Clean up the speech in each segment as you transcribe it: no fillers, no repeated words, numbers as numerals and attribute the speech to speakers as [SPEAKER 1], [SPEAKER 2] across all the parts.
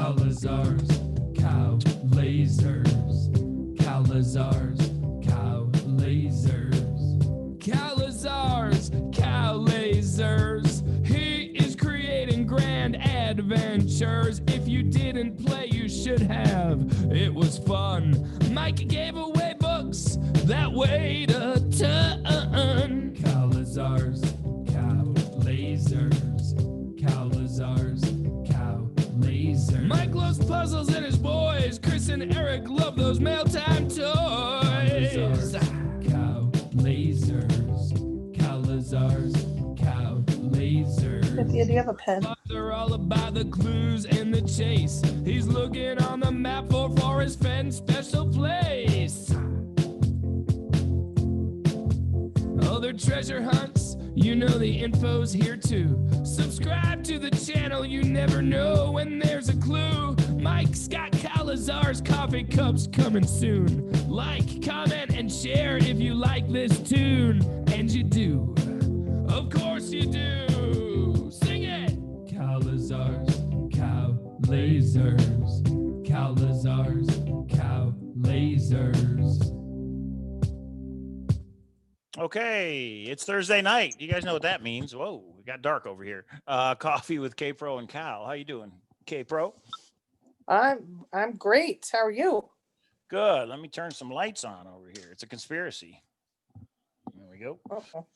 [SPEAKER 1] Cowlazars, Cowlazars, Cowlazars, Cowlazars, Cowlazars, Cowlazars. He is creating grand adventures. If you didn't play, you should have. It was fun. Mike gave away books that weighed a ton. Cowlazars, Cowlazars, Cowlazars, Cowlazars. Mike loves puzzles and his boys. Chris and Eric love those mail-time toys. Cowlazars, Cowlazars, Cowlazars.
[SPEAKER 2] Cynthia, do you have a pen?
[SPEAKER 1] They're all about the clues and the chase. He's looking on the map for Forrest Fenn's special place. Other treasure hunts, you know the info's here too. Subscribe to the channel, you never know when there's a clue. Mike's got Cowlazars coffee cups coming soon. Like, comment, and share if you like this tune. And you do. Of course you do. Sing it! Cowlazars, Cowlazars, Cowlazars, Cowlazars.
[SPEAKER 3] Okay, it's Thursday night. You guys know what that means. Whoa, it got dark over here. Coffee with K-Pro and Cal. How you doing, K-Pro?
[SPEAKER 2] I'm great. How are you?
[SPEAKER 3] Good. Let me turn some lights on over here. It's a conspiracy. There we go.
[SPEAKER 2] Uh-oh.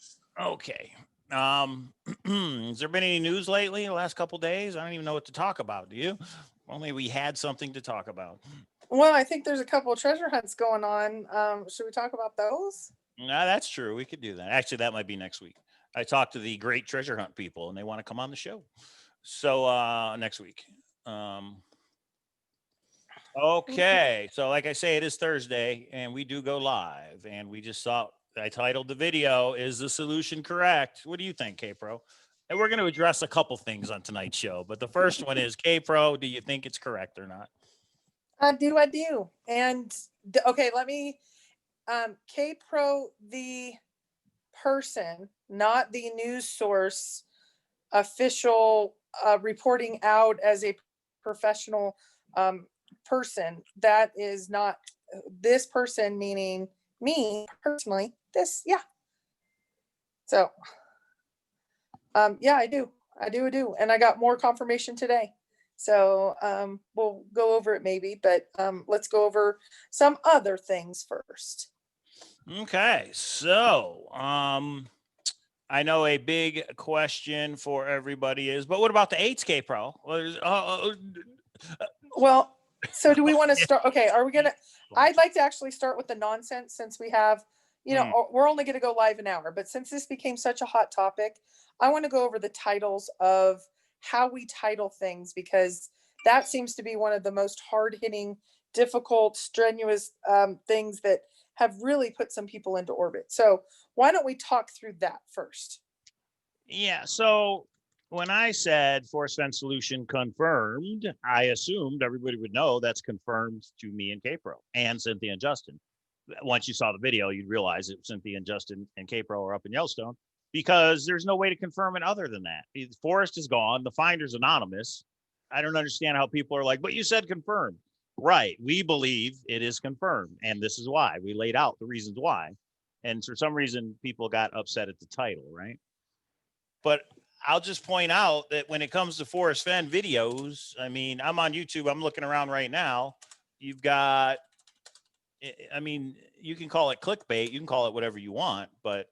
[SPEAKER 3] Okay. Has there been any news lately the last couple days? I don't even know what to talk about. Do you? Only we had something to talk about.
[SPEAKER 2] Well, I think there's a couple of treasure hunts going on. Should we talk about those?
[SPEAKER 3] No, that's true. We could do that. Actually, that might be next week. I talked to the great treasure hunt people and they want to come on the show. So next week. Okay. So like I say, it is Thursday and we do go live and we just saw, I titled the video, Is the Solution Correct? What do you think, K-Pro? And we're going to address a couple things on tonight's show, but the first one is, K-Pro, do you think it's correct or not?
[SPEAKER 2] I do. And okay, let me, K-Pro, the person, not the news source, official reporting out as a professional person. That is not this person, meaning me personally. This, yeah. So, yeah, I do. And I got more confirmation today. So we'll go over it maybe, but let's go over some other things first.
[SPEAKER 3] Okay, so I know a big question for everybody is, but what about the 8s, K-Pro?
[SPEAKER 2] Well, so do we want to start? Okay, are we gonna? I'd like to actually start with the nonsense since we have, you know, we're only going to go live an hour, but since this became such a hot topic, I want to go over the titles of how we title things, because that seems to be one of the most hard-hitting, difficult, strenuous things that have really put some people into orbit. So why don't we talk through that first?
[SPEAKER 3] Yeah, so when I said Forrest Fenn solution confirmed, I assumed everybody would know that's confirmed to me and K-Pro and Cynthia and Justin. Once you saw the video, you'd realize that Cynthia and Justin and K-Pro are up in Yellowstone, because there's no way to confirm it other than that. Forrest is gone. The finder's anonymous. I don't understand how people are like, but you said confirmed. Right. We believe it is confirmed. And this is why. We laid out the reasons why. And for some reason, people got upset at the title, right? But I'll just point out that when it comes to Forrest Fenn videos, I mean, I'm on YouTube. I'm looking around right now. You've got, I mean, you can call it clickbait. You can call it whatever you want, but,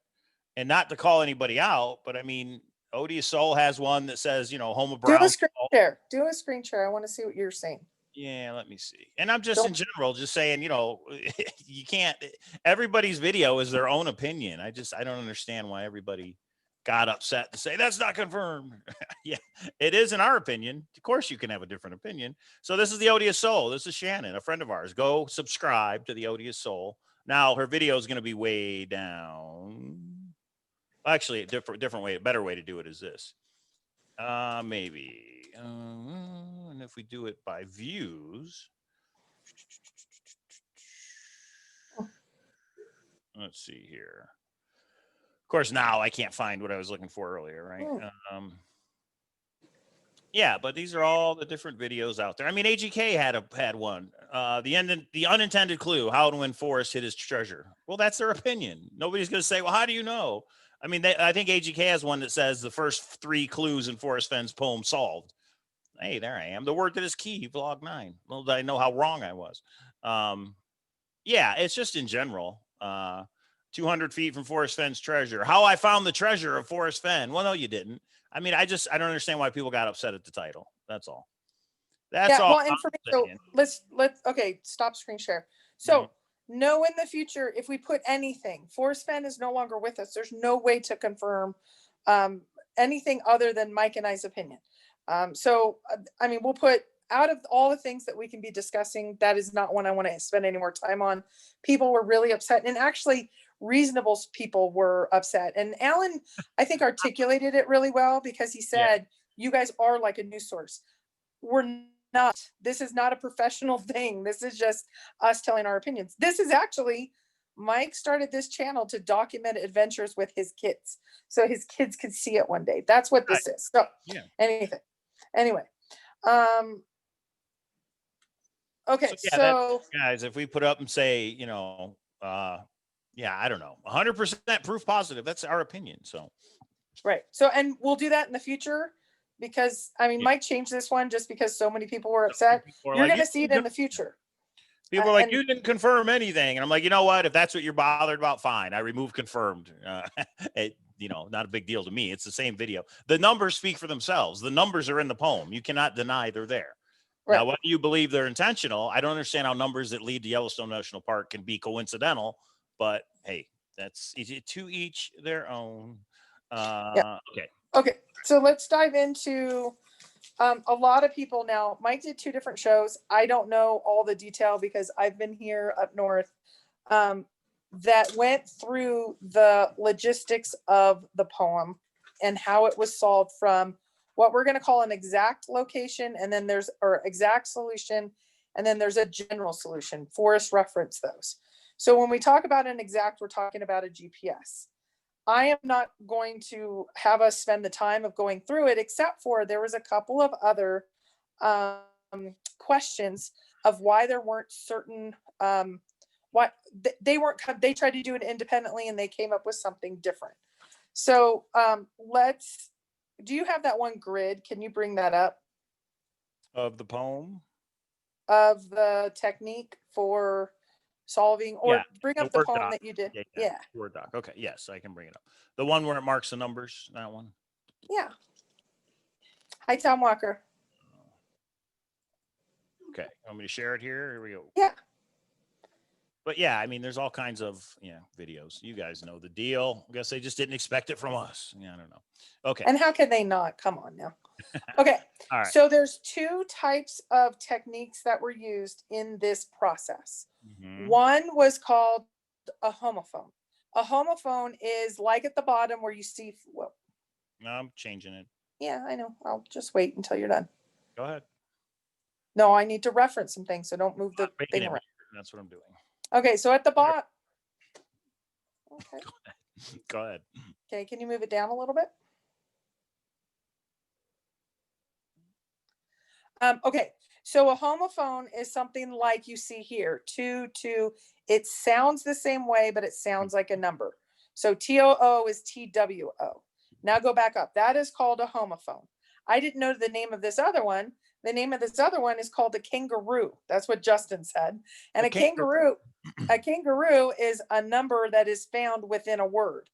[SPEAKER 3] and not to call anybody out, but I mean, Odious Soul has one that says, you know, home of Brown.
[SPEAKER 2] Do a screen share. Do a screen share. I want to see what you're saying.
[SPEAKER 3] Yeah, let me see. And I'm just in general, just saying, you know, you can't, everybody's video is their own opinion. I don't understand why everybody got upset to say that's not confirmed. Yeah, it is in our opinion. Of course, you can have a different opinion. So this is the Odious Soul. This is Shannon, a friend of ours. Go subscribe to the Odious Soul. Now her video is going to be way down. Actually, a different way, a better way to do it is this. Maybe. And if we do it by views, let's see here. Of course, now I can't find what I was looking for earlier, right? Yeah, but these are all the different videos out there. I mean, AGK had one. The unintended clue: how and when Forrest hid his treasure. Well, that's their opinion. Nobody's going to say, "Well, how do you know?" I mean, I think AGK has one that says the first 3 clues in Forrest Fenn's poem solved. Hey, there I am. The word that is key, vlog 9. Well, did I know how wrong I was? Yeah, it's just in general. 200 feet from Forrest Fenn's treasure. How I found the treasure of Forrest Fenn. Well, no, you didn't. I mean, I don't understand why people got upset at the title. That's all. That's
[SPEAKER 2] Yeah,
[SPEAKER 3] all
[SPEAKER 2] well,
[SPEAKER 3] I'm
[SPEAKER 2] and for me, so
[SPEAKER 3] saying.
[SPEAKER 2] let's okay, stop screen share. So no, in the future, if we put anything, Forrest Fenn is no longer with us. There's no way to confirm anything other than Mike and I's opinion. I mean, we'll put out of all the things that we can be discussing, that is not one I want to spend any more time on. People were really upset, and actually reasonable people were upset. And Alan, I think, articulated it really well, because he said, you guys are like a news source. We're not. This is not a professional thing. This is just us telling our opinions. This is actually, Mike started this channel to document adventures with his kids, so his kids could see it one day. That's what this is. So anyway, okay, so
[SPEAKER 3] guys, if we put up and say, you know, I don't know, 100% proof positive, that's our opinion. So
[SPEAKER 2] right. So, and we'll do that in the future, because I mean, Mike changed this one just because so many people were upset. You're like, going to see it in the future.
[SPEAKER 3] People are like, you didn't confirm anything. And I'm like, you know what? If that's what you're bothered about, fine. I remove confirmed. You know, not a big deal to me. It's the same video. The numbers speak for themselves. The numbers are in the poem. You cannot deny they're there. Right. Now, whether you believe they're intentional, I don't understand how numbers that lead to Yellowstone National Park can be coincidental. But hey, that's to each their own. Okay.
[SPEAKER 2] So let's dive into a lot of people now. Mike did 2 different shows. I don't know all the detail because I've been here up north, that went through the logistics of the poem and how it was solved from what we're going to call an exact location, and then there's or exact solution, and then there's a general solution. Forrest referenced those. So when we talk about an exact, we're talking about a GPS. I am not going to have us spend the time of going through it, except for there was a couple of other questions of why there weren't certain, what they tried to do it independently and they came up with something different. So do you have that one grid? Can you bring that up?
[SPEAKER 3] Of the poem?
[SPEAKER 2] Of the technique for solving, or bring up the poem doc that you did.
[SPEAKER 3] Word doc. Okay. Yes, I can bring it up. The one where it marks the numbers, that one.
[SPEAKER 2] Yeah. Hi, Tom Walker.
[SPEAKER 3] Okay. Want me to share it here? Here we go.
[SPEAKER 2] Yeah.
[SPEAKER 3] But yeah, I mean, there's all kinds of videos. You guys know the deal. I guess they just didn't expect it from us. Yeah, I don't know. Okay.
[SPEAKER 2] And how can they not? Come on now. Okay.
[SPEAKER 3] All right.
[SPEAKER 2] So there's 2 types of techniques that were used in this process. One was called a homophone. A homophone is like at the bottom where you see. Well,
[SPEAKER 3] no, I'm changing it.
[SPEAKER 2] Yeah, I know. I'll just wait until you're done.
[SPEAKER 3] Go ahead.
[SPEAKER 2] No, I need to reference some things, so don't move the thing around.
[SPEAKER 3] That's what I'm doing.
[SPEAKER 2] Okay, so at the bottom. Okay.
[SPEAKER 3] Go ahead.
[SPEAKER 2] Okay, can you move it down a little bit? Okay, so a homophone is something like you see here, 2, 2. It sounds the same way, but it sounds like a number. So TOO is TWO. Now go back up. That is called a homophone. I didn't know the name of this other one. The name of this other one is called a kangaroo. That's what Justin said. And a kangaroo is a number that is found within a word.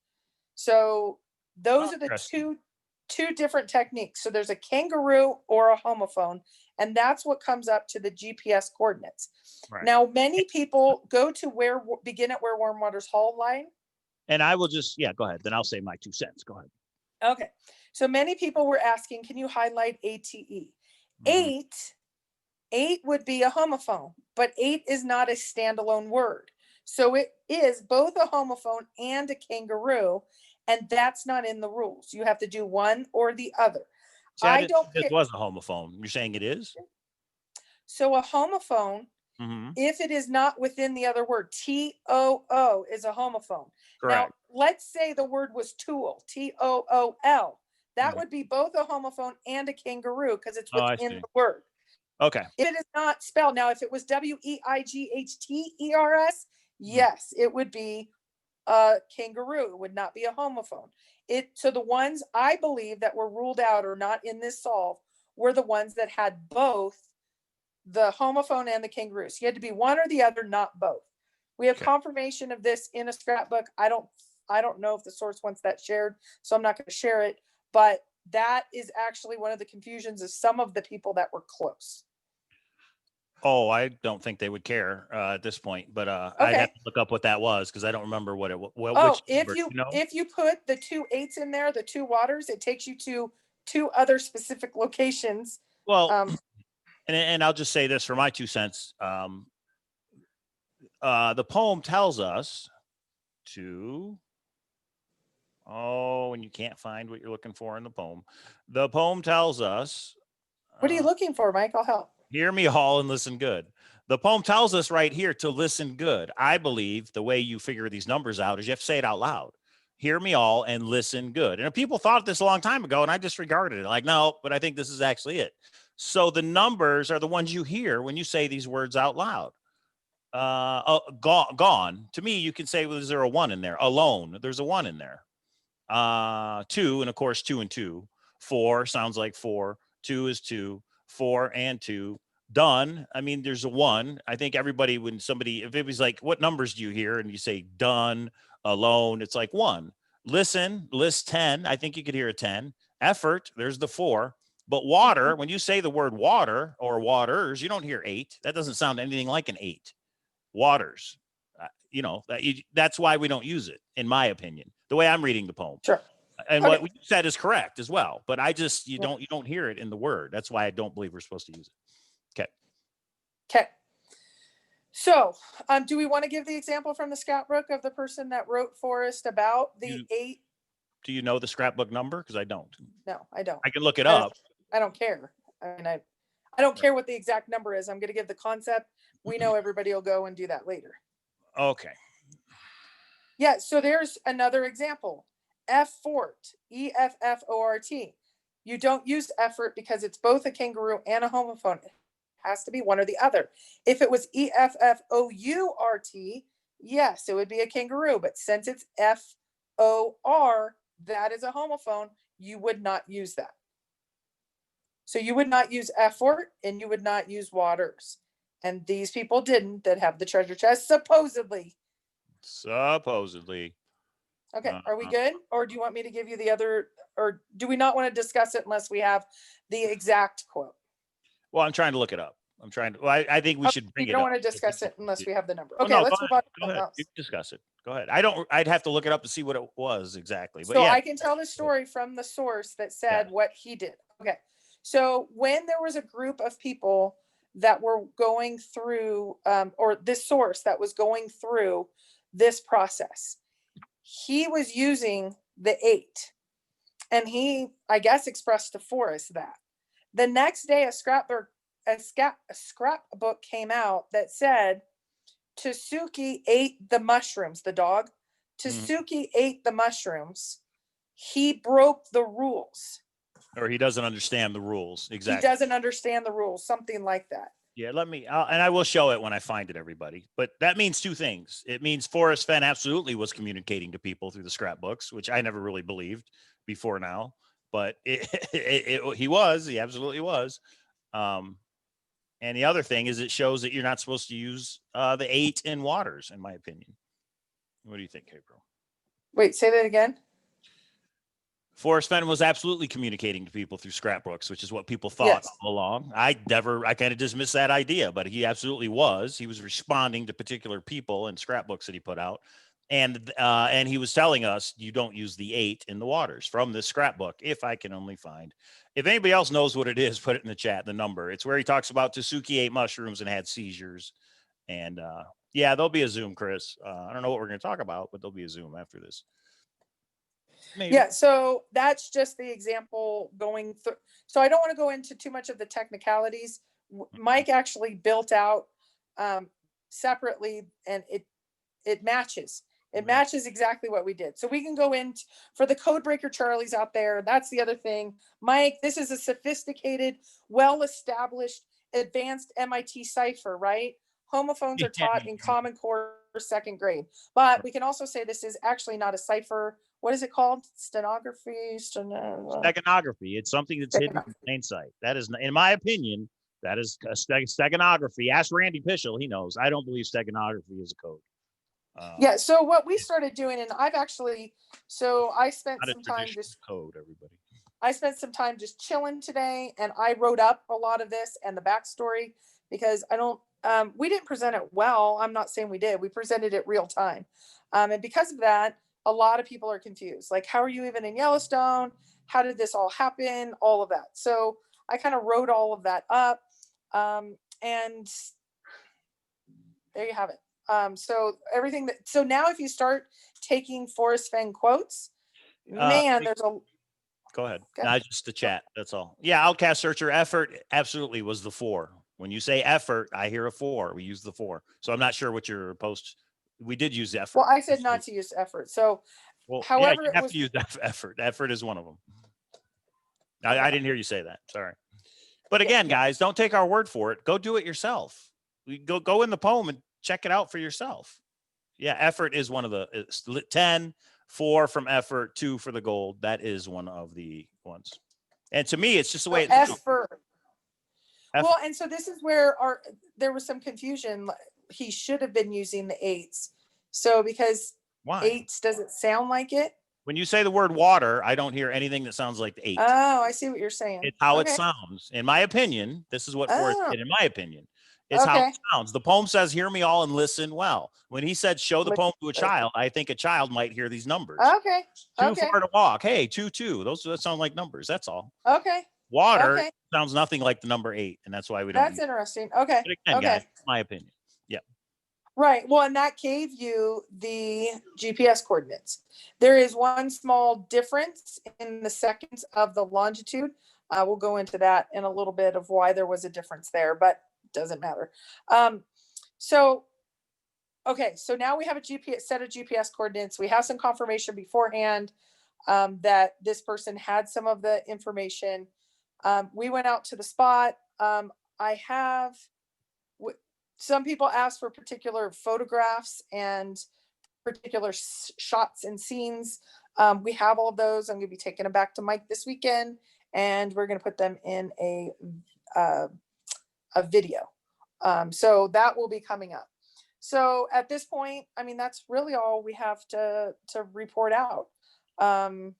[SPEAKER 2] So those are the two different techniques. So there's a kangaroo or a homophone, and that's what comes up to the GPS coordinates. Right. Now, many people go to begin at where warm waters Hall line.
[SPEAKER 3] And I will just, go ahead. Then I'll say my 2 cents. Go ahead.
[SPEAKER 2] Okay. So many people were asking, can you highlight ATE? 8 would be a homophone, but 8 is not a standalone word. So it is both a homophone and a kangaroo, and that's not in the rules. You have to do one or the other.
[SPEAKER 3] See, I don't think this was a homophone. You're saying it is?
[SPEAKER 2] So a homophone, if it is not within the other word, TOO is a homophone. Correct. Now, let's say the word was tool, TOOL. that would be both a homophone and a kangaroo because it's
[SPEAKER 3] Oh, I
[SPEAKER 2] within
[SPEAKER 3] see.
[SPEAKER 2] the word.
[SPEAKER 3] Okay.
[SPEAKER 2] If it is not spelled, now if it was WEIGHTERS, yes, it would be a kangaroo. It would not be a homophone. So the ones I believe that were ruled out or not in this solve were the ones that had both the homophone and the kangaroo. So you had to be one or the other, not both. We have confirmation of this in a scrapbook. I don't know if the source wants that shared, so I'm not going to share it, but that is actually one of the confusions of some of the people that were close.
[SPEAKER 3] Oh, I don't think they would care at this point, but I'd have to look up what that was because I don't remember what it was.
[SPEAKER 2] Oh, if you put the 2 8s in there, the 2 waters, it takes you to 2 other specific locations.
[SPEAKER 3] Well, and I'll just say this for my 2 cents. The poem tells us to, and you can't find what you're looking for in the poem. The poem tells us.
[SPEAKER 2] What are you looking for, Mike? I'll help.
[SPEAKER 3] Hear me all and listen good. The poem tells us right here to listen good. I believe the way you figure these numbers out is you have to say it out loud. Hear me all and listen good. And people thought this a long time ago and I disregarded it. Like, no, but I think this is actually it. So the numbers are the ones you hear when you say these words out loud. Gone. To me, you can say, well, is there a 1 in there? Alone. There's a 1 in there. 2, and of course, 2 and 2. 4 sounds like 4. 2 is 2. 4 and 2. Done. I mean, there's a 1. I think everybody, if it was like, what numbers do you hear? And you say done, alone, it's like 1. Listen, list 10. I think you could hear a 10. Effort, there's the 4. But water, when you say the word water or waters, you don't hear 8. That doesn't sound anything like an 8. Waters, that's why we don't use it, in my opinion, the way I'm reading the poem.
[SPEAKER 2] Sure.
[SPEAKER 3] And what you said is correct as well, but you don't hear it in the word. That's why I don't believe we're supposed to use it.
[SPEAKER 2] Okay. So, do we want to give the example from the scrapbook of the person that wrote Forrest about the 8?
[SPEAKER 3] Do you know the scrapbook number? Because I don't.
[SPEAKER 2] No, I don't.
[SPEAKER 3] I can look it up.
[SPEAKER 2] I don't care. I mean, I don't care what the exact number is. I'm going to give the concept. We know everybody will go and do that later.
[SPEAKER 3] Okay.
[SPEAKER 2] Yeah. So there's another example. Effort, EFFORT. You don't use effort because it's both a kangaroo and a homophone. It has to be one or the other. If it was EFFOURT, yes, it would be a kangaroo. But since it's FOR, that is a homophone. You would not use that. So you would not use effort and you would not use waters. And these people didn't that have the treasure chest, supposedly.
[SPEAKER 3] Supposedly.
[SPEAKER 2] Okay, are we good? Or do you want me to give you the other, or do we not want to discuss it unless we have the exact quote?
[SPEAKER 3] Well, I'm trying to look it up. I think we should bring it up.
[SPEAKER 2] You don't want to discuss it unless we have the number. Okay,
[SPEAKER 3] no,
[SPEAKER 2] let's move on to
[SPEAKER 3] go
[SPEAKER 2] something
[SPEAKER 3] ahead.
[SPEAKER 2] else.
[SPEAKER 3] You can discuss it. Go ahead. I'd have to look it up to see what it was exactly. But
[SPEAKER 2] So
[SPEAKER 3] yeah.
[SPEAKER 2] I can tell the story from the source that said what he did. Okay. So when there was a group of people that were going through, or this source that was going through this process, he was using the 8. And he, I guess, expressed to Forrest that. The next day, a scrapbook came out that said, Tsuki ate the mushrooms, the dog. Tsuki ate the mushrooms. He broke the rules.
[SPEAKER 3] Or he doesn't understand the rules. Exactly.
[SPEAKER 2] He doesn't understand the rules, something like that.
[SPEAKER 3] Yeah, and I will show it when I find it, everybody. But that means 2 things. It means Forrest Fenn absolutely was communicating to people through the scrapbooks, which I never really believed before now. But he absolutely was. And the other thing is it shows that you're not supposed to use the 8 in waters, in my opinion. What do you think, April?
[SPEAKER 2] Wait, say that again.
[SPEAKER 3] Forrest Fenn was absolutely communicating to people through scrapbooks, which is what people thought all along. I kind of dismissed that idea, but he absolutely was. He was responding to particular people and scrapbooks that he put out. And he was telling us you don't use the 8 in the waters from this scrapbook. If I can only find, if anybody else knows what it is, put it in the chat, the number. It's where he talks about Tsuki ate mushrooms and had seizures. And there'll be a Zoom, Chris. I don't know what we're going to talk about, but there'll be a Zoom after this. Maybe.
[SPEAKER 2] Yeah, so that's just the example going through. So I don't want to go into too much of the technicalities. Mike actually built out separately, and it matches. It matches exactly what we did. So we can go in for the code breaker Charlies out there. That's the other thing. Mike, this is a sophisticated, well-established, advanced MIT cipher, right? Homophones are taught in Common Core second grade. But we can also say this is actually not a cipher. What is it called? Stenography?
[SPEAKER 3] Steganography. It's something that's hidden in plain sight. That is, in my opinion, that is a steganography. Ask Randy Pischel. He knows. I don't believe steganography is a code.
[SPEAKER 2] Yeah. So what we started doing, and I've actually, so I spent
[SPEAKER 3] Not a
[SPEAKER 2] some time
[SPEAKER 3] traditional
[SPEAKER 2] just
[SPEAKER 3] code, everybody.
[SPEAKER 2] I spent some time just chilling today, and I wrote up a lot of this and the backstory because I don't, we didn't present it well. I'm not saying we did. We presented it real time. And because of that, a lot of people are confused. Like, how are you even in Yellowstone? How did this all happen? All of that. So I kind of wrote all of that up. And there you have it. So everything that, so now if you start taking Forrest Fenn quotes, man, there's a,
[SPEAKER 3] go ahead. Not just the chat. That's all. Yeah. Outcast searcher effort absolutely was the 4. When you say effort, I hear a 4. We use the 4. So I'm not sure what your post. We did use effort.
[SPEAKER 2] Well, I said not to use effort. So,
[SPEAKER 3] well,
[SPEAKER 2] however,
[SPEAKER 3] yeah, you have to use effort. Effort is one of them. I didn't hear you say that. Sorry. But again, guys, don't take our word for it. Go do it yourself. We go in the poem and check it out for yourself. Yeah, effort is one of the 10, 4 from effort, 2 for the gold. That is one of the ones. And to me, it's just the way it's
[SPEAKER 2] effort. Well, and so this is where there was some confusion. He should have been using the 8s. So because
[SPEAKER 3] why
[SPEAKER 2] 8s doesn't sound like it.
[SPEAKER 3] When you say the word water, I don't hear anything that sounds like the 8.
[SPEAKER 2] Oh, I see what you're saying.
[SPEAKER 3] It's how it sounds. In my opinion, this is what Forrest did. In my opinion, it's how it sounds. The poem says, "Hear me all and listen well." When he said, "Show the poem to a child," I think a child might hear these numbers.
[SPEAKER 2] Okay.
[SPEAKER 3] 2 far to walk. Hey, 2 2. Those sound like numbers. That's all.
[SPEAKER 2] Okay.
[SPEAKER 3] Water sounds nothing like the number 8, and that's why we don't.
[SPEAKER 2] That's interesting. Okay.
[SPEAKER 3] But again, guys, my opinion. Yeah.
[SPEAKER 2] Right. Well, and that gave you the GPS coordinates. There is one small difference in the seconds of the longitude. We'll go into that in a little bit of why there was a difference there, but it doesn't matter. So now we have a set of GPS coordinates. We have some confirmation beforehand that this person had some of the information. We went out to the spot. Some people ask for particular photographs and particular shots and scenes. We have all of those. I'm going to be taking them back to Mike this weekend, and we're going to put them in a video. So that will be coming up. So at this point, I mean, that's really all we have to report out. You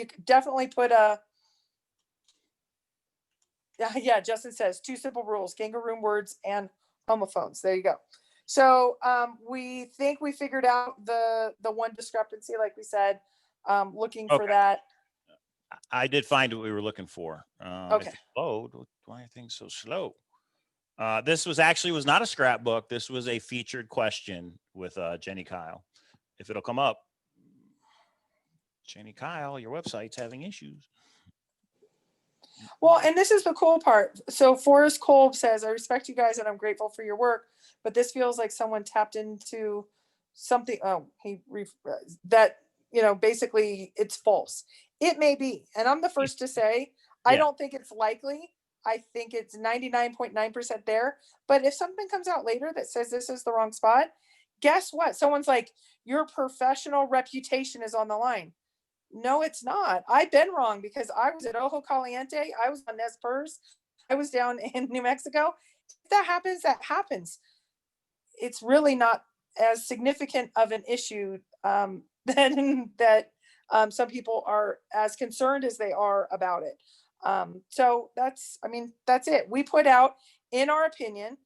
[SPEAKER 2] could definitely put a, yeah, Justin says 2 simple rules: kangaroo words and homophones. There you go. So we think we figured out the one discrepancy, like we said, looking for that.
[SPEAKER 3] I did find what we were looking for.
[SPEAKER 2] Okay.
[SPEAKER 3] Load. Why are things so slow? This was not a scrapbook. This was a featured question with Jenny Kyle. If it'll come up, Jenny Kyle, your website's having issues.
[SPEAKER 2] Well, and this is the cool part. So Forrest Kolb says, "I respect you guys and I'm grateful for your work, but this feels like someone tapped into something." Basically it's false. It may be. And I'm the first to say, I don't think it's likely. I think it's 99.9% there. But if something comes out later that says this is the wrong spot, guess what? Someone's like, your professional reputation is on the line. No, it's not. I've been wrong because I was at Ojo Caliente. I was on Nez Perce. I was down in New Mexico. If that happens, that happens. It's really not as significant of an issue that some people are as concerned as they are about it. So that's it. We put out, in our opinion,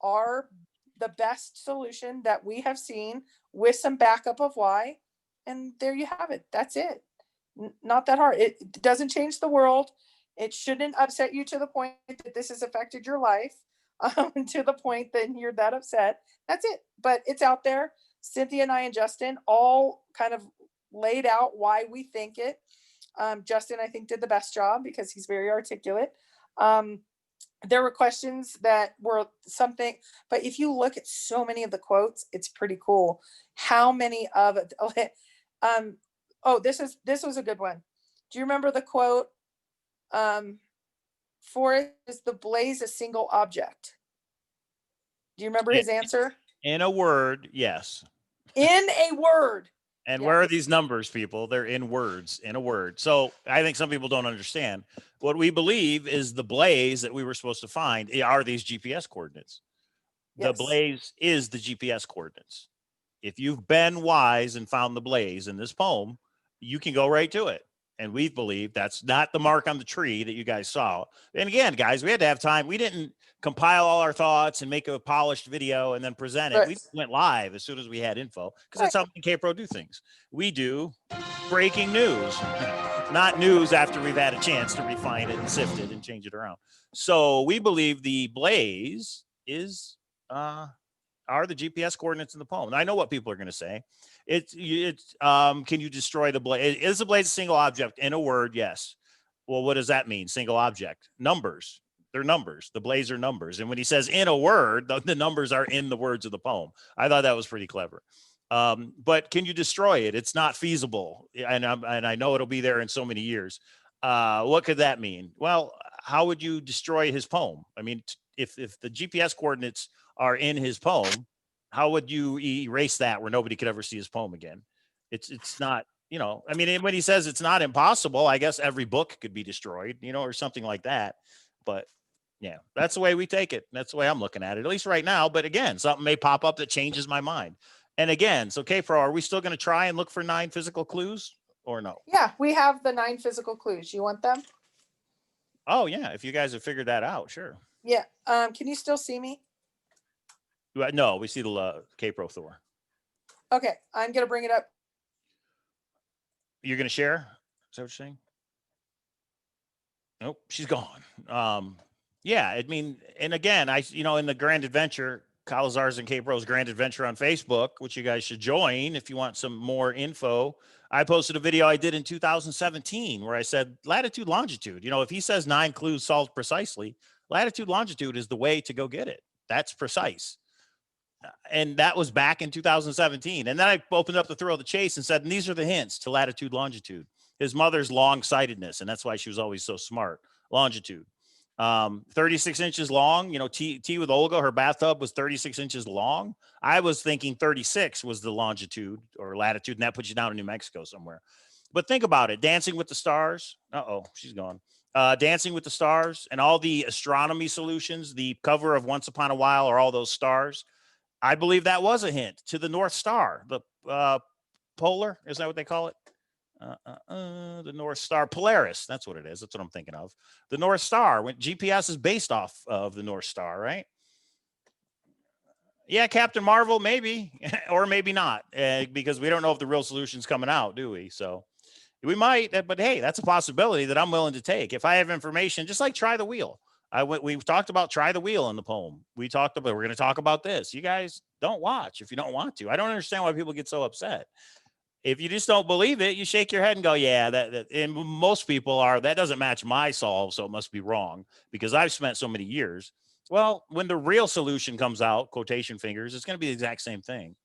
[SPEAKER 2] the best solution that we have seen with some backup of why. And there you have it. That's it. Not that hard. It doesn't change the world. It shouldn't upset you to the point that this has affected your life, to the point that you're that upset. That's it. But it's out there. Cynthia and I and Justin all kind of laid out why we think it. Justin, I think, did the best job because he's very articulate. there were questions that were something, but if you look at so many of the quotes, it's pretty cool. How many of it, oh, this was a good one. Do you remember the quote? Forrest, is the blaze a single object? Do you remember his answer?
[SPEAKER 3] In a word, yes.
[SPEAKER 2] In a word.
[SPEAKER 3] And
[SPEAKER 2] Yeah.
[SPEAKER 3] where are these numbers, people? They're in words, in a word. So I think some people don't understand. What we believe is the blaze that we were supposed to find are these GPS coordinates. The
[SPEAKER 2] Yes.
[SPEAKER 3] blaze is the GPS coordinates. If you've been wise and found the blaze in this poem, you can go right to it. And we believe that's not the mark on the tree that you guys saw. And again, guys, we had to have time. We didn't compile all our thoughts and make a polished video and then present it.
[SPEAKER 2] Right.
[SPEAKER 3] We went live as soon as we had info, because that's how K-Pro do things. We do breaking news, not news after we've had a chance to refine it and sift it and change it around. So we believe the blaze is are the GPS coordinates in the poem. And I know what people are going to say. Can you destroy the blaze? Is the blaze a single object? In a word, yes. Well, what does that mean? Single object. Numbers. They're numbers. The blaze are numbers. And when he says in a word, the numbers are in the words of the poem. I thought that was pretty clever. But can you destroy it? It's not feasible. And I know it'll be there in so many years. What could that mean? Well, how would you destroy his poem? I mean, if the GPS coordinates are in his poem, how would you erase that where nobody could ever see his poem again? It's not, I mean, when he says it's not impossible, I guess every book could be destroyed, or something like that. But yeah, that's the way we take it. That's the way I'm looking at it, at least right now. But again, something may pop up that changes my mind. And again, so K-Pro, are we still going to try and look for 9 physical clues or no?
[SPEAKER 2] Yeah, we have the 9 physical clues. You want them?
[SPEAKER 3] Oh yeah, if you guys have figured that out, sure.
[SPEAKER 2] Yeah. Can you still see me?
[SPEAKER 3] No, we see the K-Pro Thor.
[SPEAKER 2] Okay, I'm going to bring it up.
[SPEAKER 3] You're going to share? Is that what you're saying? Nope, she's gone. Yeah, I mean, and again, in the Grand Adventure, Cowlazars and K-Pro's Grand Adventure on Facebook, which you guys should join if you want some more info. I posted a video I did in 2017 where I said latitude, longitude. If he says 9 clues solved precisely, latitude, longitude is the way to go get it. That's precise. And that was back in 2017. And then I opened up the Thrill of the Chase and said, and these are the hints to latitude, longitude. His mother's long-sightedness, and that's why she was always so smart. Longitude. 36 inches long. T with Olga, her bathtub was 36 inches long. I was thinking 36 was the longitude or latitude, and that puts you down in New Mexico somewhere. But think about it. Dancing with the Stars. Uh-oh, she's gone. Dancing with the Stars and all the astronomy solutions, the cover of Once Upon a While are all those stars. I believe that was a hint to the North Star, the polar. Is that what they call it? The North Star, Polaris. That's what it is. That's what I'm thinking of. The North Star. When GPS is based off of the North Star, right? Yeah, Captain Marvel, maybe, or maybe not, because we don't know if the real solution's coming out, do we? So we might, but hey, that's a possibility that I'm willing to take. If I have information, just like try the wheel. We've talked about try the wheel in the poem. We're going to talk about this. You guys don't watch if you don't want to. I don't understand why people get so upset. If you just don't believe it, you shake your head and go, yeah, that and most people that doesn't match my solve. So it must be wrong because I've spent so many years. Well, when the real solution comes out, quotation fingers, it's going to be the exact same thing.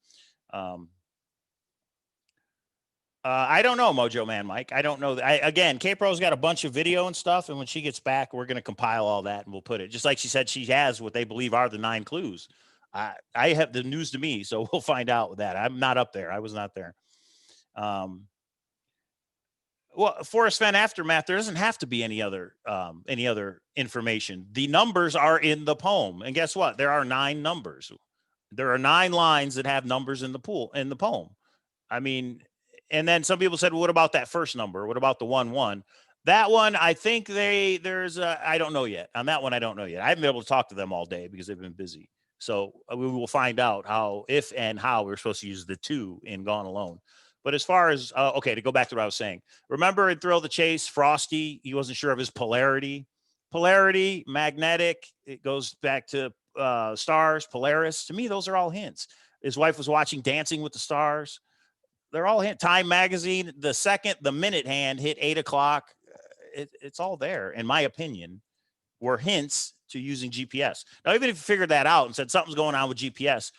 [SPEAKER 3] I don't know, Mojo Man Mike. I don't know. Again, K-Pro's got a bunch of video and stuff, and when she gets back, we're going to compile all that and we'll put it. Just like she said, she has what they believe are the 9 clues. I have the news to me, so we'll find out with that. I'm not up there. I was not there. Well, Forrest Fenn Aftermath, there doesn't have to be any other information. The numbers are in the poem, and guess what? There are 9 numbers. There are 9 lines that have numbers in the poem. I mean. And then some people said, well, what about that first number? What about the 1-1? That one, I think I don't know yet. On that one, I don't know yet. I haven't been able to talk to them all day because they've been busy. So we will find out if and how we're supposed to use the 2 in Gone Alone. But as far as, to go back to what I was saying, remember in Thrill the Chase, Frosty, he wasn't sure of his polarity. Polarity, magnetic, it goes back to stars, Polaris. To me, those are all hints. His wife was watching Dancing with the Stars. They're all hint. Time magazine, the minute hand hit 8 o'clock. It's all there, in my opinion, were hints to using GPS. Now, even if you figured that out and said something's going on with GPS,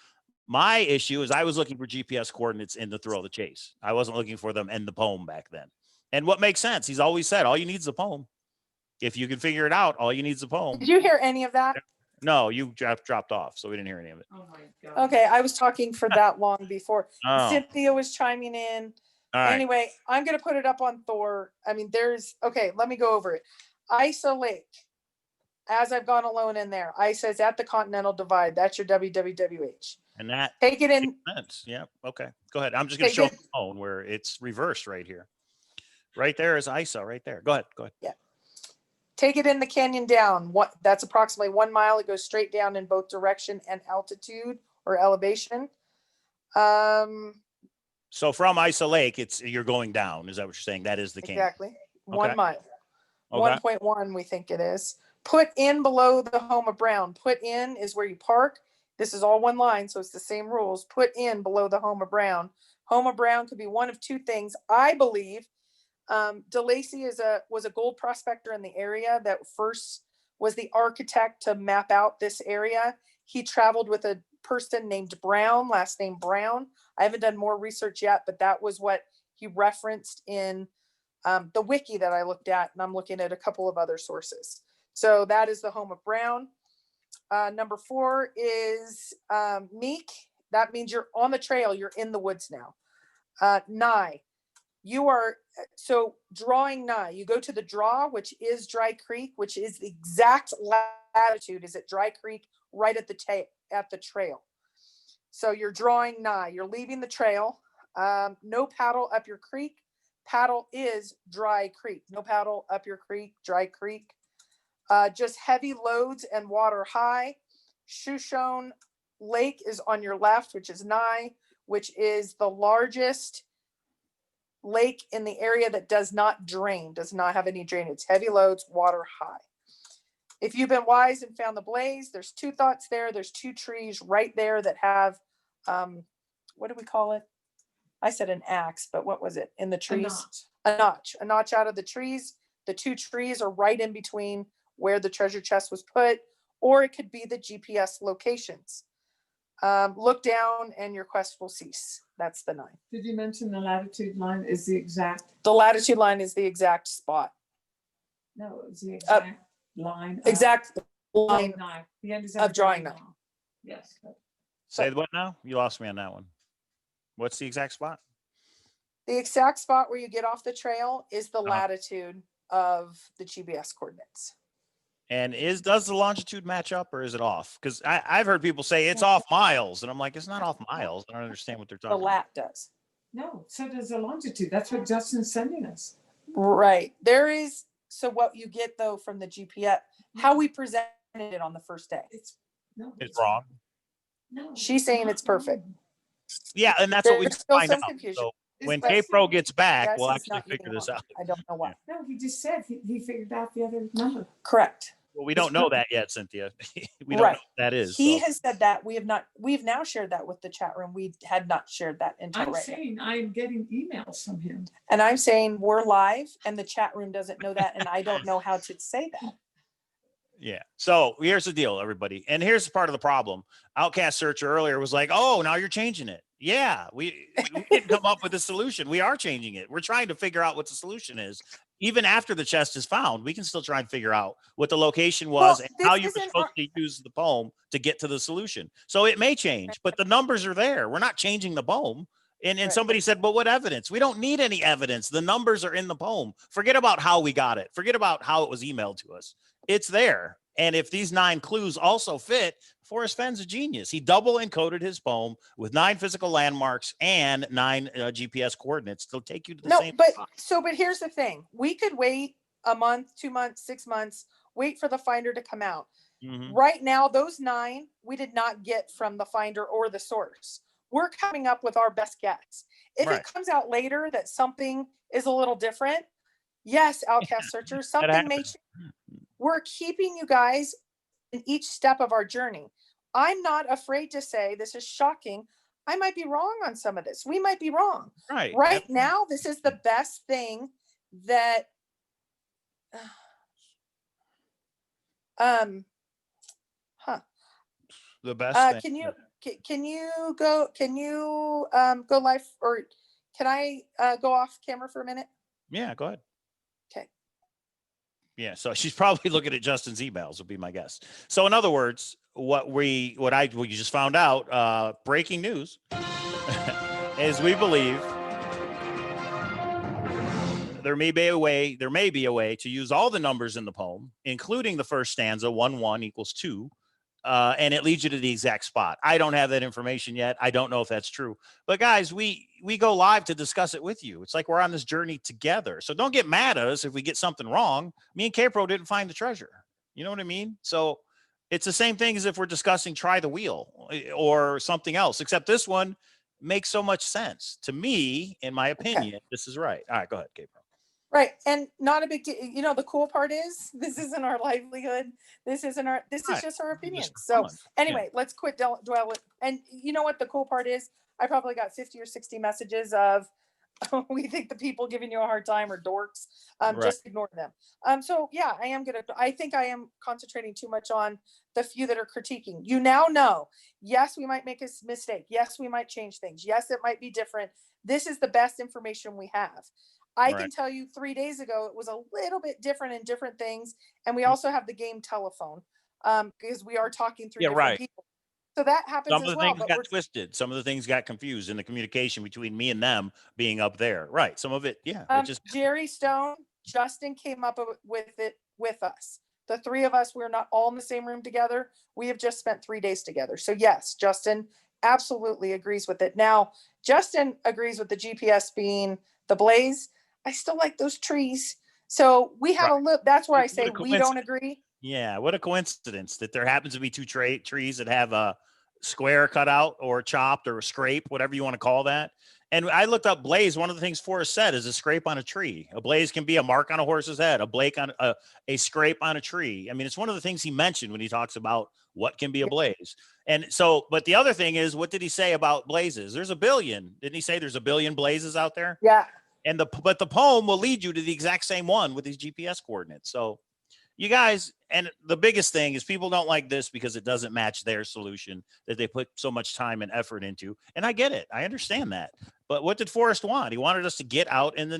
[SPEAKER 3] my issue is I was looking for GPS coordinates in the Thrill of the Chase. I wasn't looking for them in the poem back then. And what makes sense? He's always said, all you need is a poem. If you can figure it out, all you need is a poem.
[SPEAKER 2] Did you hear any of that?
[SPEAKER 3] No, you dropped off, so we didn't hear any of it.
[SPEAKER 4] Oh my God.
[SPEAKER 2] Okay, I was talking for that long before.
[SPEAKER 3] Oh.
[SPEAKER 2] Cynthia was chiming in.
[SPEAKER 3] All right.
[SPEAKER 2] Anyway, I'm going to put it up on Thor. I mean, okay, let me go over it. Isa Lake, as I've gone alone in there, Isa is at the Continental Divide. That's your WWWH.
[SPEAKER 3] And that
[SPEAKER 2] Take it in.
[SPEAKER 3] makes sense. Yeah. Okay. Go ahead. I'm just going to show the phone where it's reversed right here. Right there is ISA right there. Go ahead. Go ahead.
[SPEAKER 2] Yeah. Take it in the canyon down. That's approximately 1 mile. It goes straight down in both direction and altitude or elevation.
[SPEAKER 3] So from Isa Lake, you're going down. Is that what you're saying? That is the canyon.
[SPEAKER 2] Exactly. 1 mile.
[SPEAKER 3] Okay.
[SPEAKER 2] 1.1, we think it is. Put in below the home of Brown. Put in is where you park. This is all one line, so it's the same rules. Put in below the home of Brown. Home of Brown could be one of two things. I believe DeLacy was a gold prospector in the area that first was the architect to map out this area. He traveled with a person named Brown, last name Brown. I haven't done more research yet, but that was what he referenced in the wiki that I looked at, and I'm looking at a couple of other sources. So that is the home of Brown. Number 4 is Meek. That means you're on the trail. You're in the woods now. Nye. You are, so drawing Nye. You go to the draw, which is Dry Creek, which is the exact latitude is at Dry Creek, right at the trail. So you're drawing Nye. You're leaving the trail. No paddle up your creek. Paddle is Dry Creek. No paddle up your creek, Dry Creek. Just heavy loads and water high. Shoshone Lake is on your left, which is Nye, which is the largest lake in the area that does not drain, does not have any drain. It's heavy loads, water high. If you've been wise and found the blaze, there's 2 thoughts there. There's 2 trees right there that have, what do we call it? I said an axe, but what was it in the trees? A notch out of the trees. The 2 trees are right in between where the treasure chest was put, or it could be the GPS locations. Look down and your quest will cease. That's the 9.
[SPEAKER 4] Did you mention the latitude line is the exact?
[SPEAKER 2] The latitude line is the exact spot.
[SPEAKER 4] No, it's the exact line.
[SPEAKER 2] Exact line
[SPEAKER 4] The end is
[SPEAKER 2] of drawing Nye.
[SPEAKER 4] Yes.
[SPEAKER 3] Say what now? You lost me on that one. What's the exact spot?
[SPEAKER 2] The exact spot where you get off the trail is the latitude of the GPS coordinates.
[SPEAKER 3] And does the longitude match up or is it off? Because I've heard people say it's off miles, and I'm like, it's not off miles. I don't understand what they're talking
[SPEAKER 2] The lat does.
[SPEAKER 4] No, so does the longitude. That's what Justin's sending us.
[SPEAKER 2] Right. There is, so what you get though from the GPS, how we presented it on the first day.
[SPEAKER 3] It's wrong.
[SPEAKER 4] No.
[SPEAKER 2] She's saying it's perfect.
[SPEAKER 3] Yeah, and that's what we
[SPEAKER 2] There's still
[SPEAKER 3] find
[SPEAKER 2] some
[SPEAKER 3] out.
[SPEAKER 2] confusion.
[SPEAKER 3] So
[SPEAKER 4] Is
[SPEAKER 3] when
[SPEAKER 4] that-
[SPEAKER 3] K-Pro gets back,
[SPEAKER 2] Yes,
[SPEAKER 3] we'll
[SPEAKER 2] it's
[SPEAKER 3] actually
[SPEAKER 2] not
[SPEAKER 3] figure
[SPEAKER 2] using
[SPEAKER 3] this
[SPEAKER 2] one.
[SPEAKER 3] out.
[SPEAKER 2] I don't know why.
[SPEAKER 4] No, he just said he figured out the other number.
[SPEAKER 2] Correct.
[SPEAKER 3] Well, we don't know that yet, Cynthia. We don't know
[SPEAKER 2] Right.
[SPEAKER 3] what that is.
[SPEAKER 2] He
[SPEAKER 3] so.
[SPEAKER 2] has said that we've now shared that with the chat room. We had not shared that until
[SPEAKER 4] I'm
[SPEAKER 2] right now.
[SPEAKER 4] saying I'm getting emails from him.
[SPEAKER 2] And I'm saying we're live and the chat room doesn't know that. And I don't know how to say that.
[SPEAKER 3] Yeah. So here's the deal, everybody. And here's part of the problem. Outcast Searcher earlier was like, oh, now you're changing it. Yeah, we didn't come up with a solution. We are changing it. We're trying to figure out what the solution is. Even after the chest is found, we can still try and figure out what the location was and how you were supposed to use the poem to get to the solution. So it may change, but the numbers are there. We're not changing the poem. And
[SPEAKER 2] Right.
[SPEAKER 3] somebody said, but what evidence? We don't need any evidence. The numbers are in the poem. Forget about how we got it. Forget about how it was emailed to us. It's there. And if these 9 clues also fit, Forrest Fenn's a genius. He double encoded his poem with 9 physical landmarks and 9 GPS coordinates to take you to the same spot.
[SPEAKER 2] But here's the thing. We could wait a month, 2 months, 6 months, wait for the finder to come out.
[SPEAKER 3] Mhm.
[SPEAKER 2] Right now, those 9 we did not get from the finder or the source. We're coming up with our best guess. If
[SPEAKER 3] Right.
[SPEAKER 2] it comes out later that something is a little different, yes, Outcast Searcher, something may change. We're keeping you guys in each step of our journey. I'm not afraid to say this is shocking. I might be wrong on some of this. We might be wrong. Right now, this is the best thing that
[SPEAKER 3] the best thing.
[SPEAKER 2] Can you go live, or can I go off camera for a minute?
[SPEAKER 3] Yeah, go ahead.
[SPEAKER 2] Okay.
[SPEAKER 3] Yeah, so she's probably looking at Justin's emails, would be my guess. So in other words, what you just found out, breaking news, is we believe there may be a way to use all the numbers in the poem, including the first stanza, 1 1 = 2. And it leads you to the exact spot. I don't have that information yet. I don't know if that's true. But guys, we go live to discuss it with you. It's like we're on this journey together. So don't get mad at us if we get something wrong. Me and K-Pro didn't find the treasure. You know what I mean? So it's the same thing as if we're discussing Try the Wheel or something else, except this one makes so much sense. To me, in my opinion, this is right. All right, go ahead, K-Pro.
[SPEAKER 2] Right. And not a big deal. You know, the cool part is this isn't our livelihood. This is just our opinion. So anyway, let's quit dwelling. And you know what the cool part is? I probably got 50 or 60 messages of, we think the people giving you a hard time are dorks. Just ignore them. So yeah, I think I am concentrating too much on the few that are critiquing. You now know, yes, we might make a mistake. Yes, we might change things. Yes, it might be different. This is the best information we have. I can tell you 3 days ago, it was a little bit different in different things. And we also have the game telephone because we are talking through different people. So that happens
[SPEAKER 3] Some
[SPEAKER 2] as
[SPEAKER 3] of the
[SPEAKER 2] well.
[SPEAKER 3] things got twisted. Some of the things got confused in the communication between me and them being up there. Right. Some of it, yeah.
[SPEAKER 2] Jerry Stone, Justin came up with it with us. The three of us, we're not all in the same room together. We have just spent 3 days together. So yes, Justin absolutely agrees with it. Now, Justin agrees with the GPS being the blaze. I still like those trees. So we have a look. That's where I say we don't agree.
[SPEAKER 3] Yeah. What a coincidence that there happens to be two trees that have a square cut out or chopped or a scrape, whatever you want to call that. And I looked up blaze. One of the things Forrest said is a scrape on a tree. A blaze can be a mark on a horse's head, a scrape on a tree. I mean, it's one of the things he mentioned when he talks about what can be a blaze. And so, but the other thing is, what did he say about blazes? There's a billion. Didn't he say there's a billion blazes out there?
[SPEAKER 2] Yeah.
[SPEAKER 3] And but the poem will lead you to the exact same one with these GPS coordinates. So you guys, and the biggest thing is people don't like this because it doesn't match their solution that they put so much time and effort into. And I get it. I understand that. But what did Forrest want? He wanted us to get out into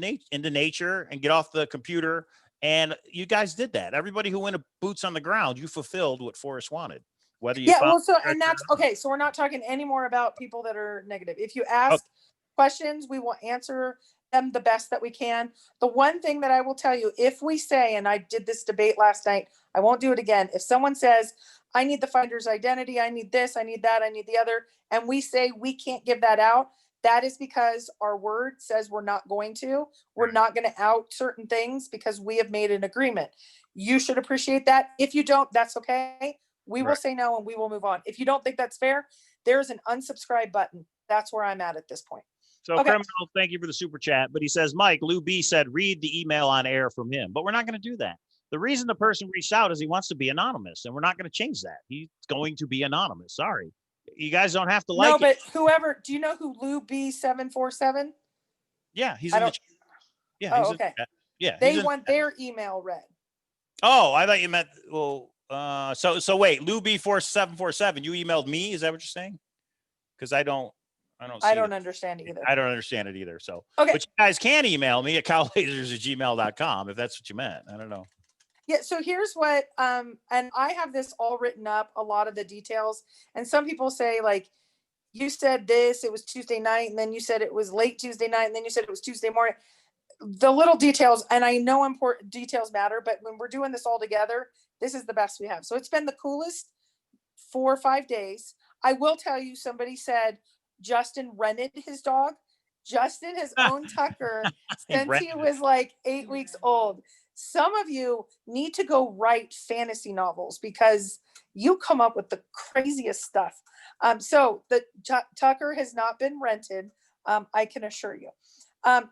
[SPEAKER 3] nature and get off the computer. And you guys did that. Everybody who went boots on the ground, you fulfilled what Forrest wanted. Whether you
[SPEAKER 2] and that's okay. So we're not talking anymore about people that are negative. If you ask questions, we will answer them the best that we can. The one thing that I will tell you, if we say, and I did this debate last night, I won't do it again. If someone says, I need the finder's identity, I need this, I need that, I need the other, and we say we can't give that out, that is because our word says we're not going to. We're not going to out certain things because we have made an agreement. You should appreciate that. If you don't, that's okay. We will say no and we will move on. If you don't think that's fair, there's an unsubscribe button. That's where I'm at this point.
[SPEAKER 3] So Criminal, thank you for the super chat. But he says, Mike, Lou B said, read the email on air from him. But we're not going to do that. The reason the person reached out is he wants to be anonymous, and we're not going to change that. He's going to be anonymous. Sorry. You guys don't have to like it.
[SPEAKER 2] No, but whoever, do you know who Lou B747?
[SPEAKER 3] Yeah, he's in the chat. Yeah.
[SPEAKER 2] Oh, okay.
[SPEAKER 3] Yeah.
[SPEAKER 2] They want their email read.
[SPEAKER 3] Oh, I thought you meant, well, so wait, Lou B4747, you emailed me? Is that what you're saying? Because I don't
[SPEAKER 2] understand either.
[SPEAKER 3] I don't understand it either. So, but you guys can email me at cowlazars@gmail.com if that's what you meant. I don't know.
[SPEAKER 2] Yeah. So here's what, and I have this all written up, a lot of the details. And some people say, like, you said this, it was Tuesday night, and then you said it was late Tuesday night, and then you said it was Tuesday morning. The little details, and I know important details matter, but when we're doing this all together, this is the best we have. So it's been the coolest 4 or 5 days. I will tell you, somebody said Justin rented his dog. Justin has owned Tucker since he was like 8 weeks old. Some of you need to go write fantasy novels because you come up with the craziest stuff. So the Tucker has not been rented. I can assure you.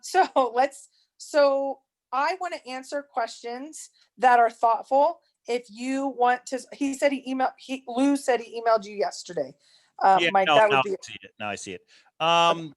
[SPEAKER 2] So I want to answer questions that are thoughtful. If you want to, Lou said he emailed you yesterday.
[SPEAKER 3] Yeah,
[SPEAKER 2] Mike,
[SPEAKER 3] no,
[SPEAKER 2] that
[SPEAKER 3] now
[SPEAKER 2] would be,
[SPEAKER 3] I see it. Now I see it.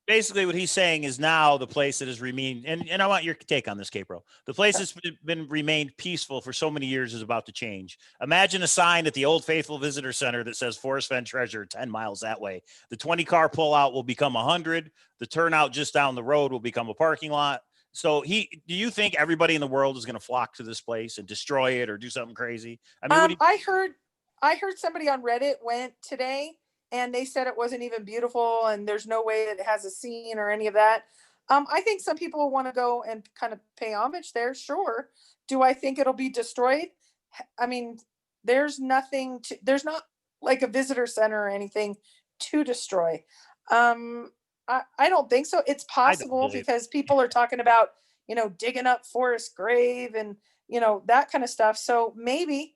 [SPEAKER 3] Basically what he's saying is now the place that has remained, and I want your take on this, Capro. The place that's been remained peaceful for so many years is about to change. Imagine a sign at the Old Faithful Visitor Center that says Forrest Fenn Treasure 10 miles that way. The 20-car pullout will become 100. The turnout just down the road will become a parking lot. So do you think everybody in the world is going to flock to this place and destroy it or do something crazy? I mean, what do you,
[SPEAKER 2] I heard somebody on Reddit went today and they said it wasn't even beautiful and there's no way that it has a scene or any of that. I think some people want to go and kind of pay homage there. Sure. Do I think it'll be destroyed? I mean, there's not like a visitor center or anything to destroy. I don't think so. It's
[SPEAKER 3] I don't
[SPEAKER 2] possible
[SPEAKER 3] believe it.
[SPEAKER 2] because people are talking about, digging up Forrest's grave and, that kind of stuff. So maybe.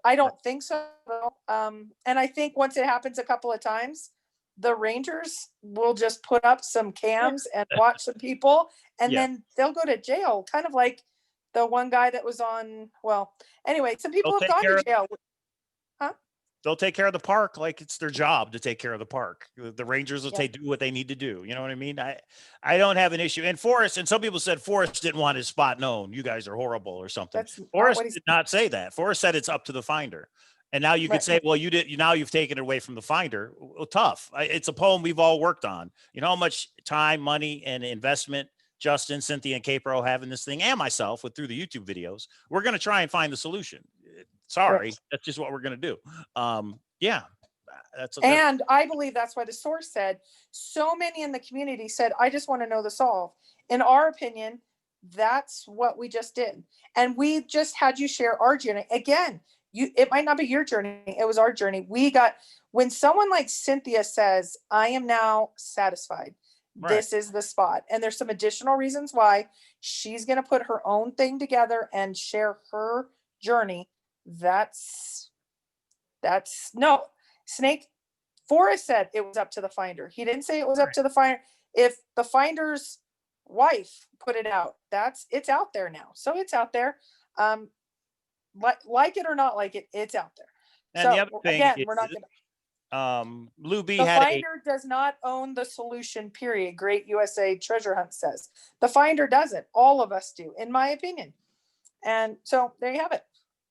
[SPEAKER 2] I don't think so. And I think once it happens a couple of times, the Rangers will just put up some cams and watch some people, and
[SPEAKER 3] Yeah.
[SPEAKER 2] then they'll go to jail. Kind of like the one guy that was on. Well, anyway, some people
[SPEAKER 3] They'll
[SPEAKER 2] have
[SPEAKER 3] take
[SPEAKER 2] gone
[SPEAKER 3] care
[SPEAKER 2] to
[SPEAKER 3] of
[SPEAKER 2] jail.
[SPEAKER 3] they'll take care of the park like it's their job to take care of the park. The Rangers will
[SPEAKER 2] Yeah.
[SPEAKER 3] do what they need to do. You know what I mean? I don't have an issue. And Forrest, and some people said Forrest didn't want his spot known. You guys are horrible or something.
[SPEAKER 2] That's not
[SPEAKER 3] Forrest
[SPEAKER 2] what he's.
[SPEAKER 3] did not say that. Forrest said it's up to the finder. And now you could
[SPEAKER 2] Right.
[SPEAKER 3] say, well, now you've taken it away from the finder. Well, tough. It's a poem we've all worked on. You know how much time, money, and investment Justin, Cynthia, and Capro have in this thing, and myself through the YouTube videos. We're going to try and find the solution. Sorry, that's just what we're going to do. Yeah, that's
[SPEAKER 2] And I believe that's why the source said so many in the community said, I just want to know the solve. In our opinion, that's what we just did. And we just had you share our journey. Again, it might not be your journey, it was our journey. When someone like Cynthia says, I am now satisfied, this is the spot. And there's some additional reasons why she's going to put her own thing together and share her journey. That's no. Snake Forrest said it was up to the finder. He didn't say it was up to the finder. If the finder's wife put it out, it's out there now. So it's out there. Like it or not like it, it's out there.
[SPEAKER 3] And
[SPEAKER 2] so
[SPEAKER 3] the other thing
[SPEAKER 2] again,
[SPEAKER 3] is,
[SPEAKER 2] we're not gonna.
[SPEAKER 3] Lou B
[SPEAKER 2] The
[SPEAKER 3] had
[SPEAKER 2] finder does not own the solution. Period. Great USA Treasure Hunt says the finder doesn't. All of us do, in my opinion. And so there you have it.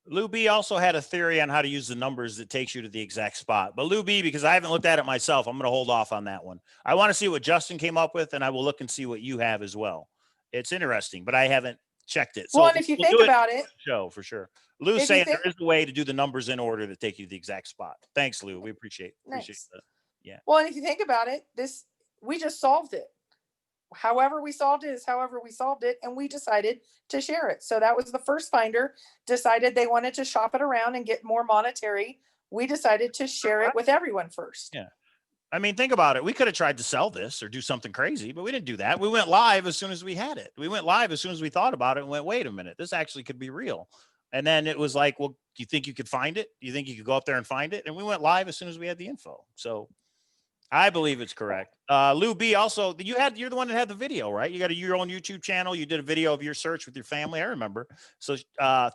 [SPEAKER 3] Lou B also had a theory on how to use the numbers that takes you to the exact spot. But Lou B, because I haven't looked at it myself, I'm going to hold off on that one. I want to see what Justin came up with, and I will look and see what you have as well. It's interesting, but I haven't checked it. So
[SPEAKER 2] well, and if you think about it,
[SPEAKER 3] show for sure. Lou's saying there is a way to do the numbers in order to take you to the exact spot. Thanks, Lou. We appreciate that. Yeah.
[SPEAKER 2] Well, and if you think about it, we just solved it. However we solved it is however we solved it, and we decided to share it. So that was the first finder decided they wanted to shop it around and get more monetary. We decided to share it with everyone first.
[SPEAKER 3] Yeah. I mean, think about it. We could have tried to sell this or do something crazy, but we didn't do that. We went live as soon as we had it. We went live as soon as we thought about it and went, wait a minute, this actually could be real. And then it was like, well, do you think you could find it? Do you think you could go up there and find it? And we went live as soon as we had the info. So I believe it's correct. Lou B, also, you're the one that had the video, right? You got your own YouTube channel. You did a video of your search with your family. I remember. So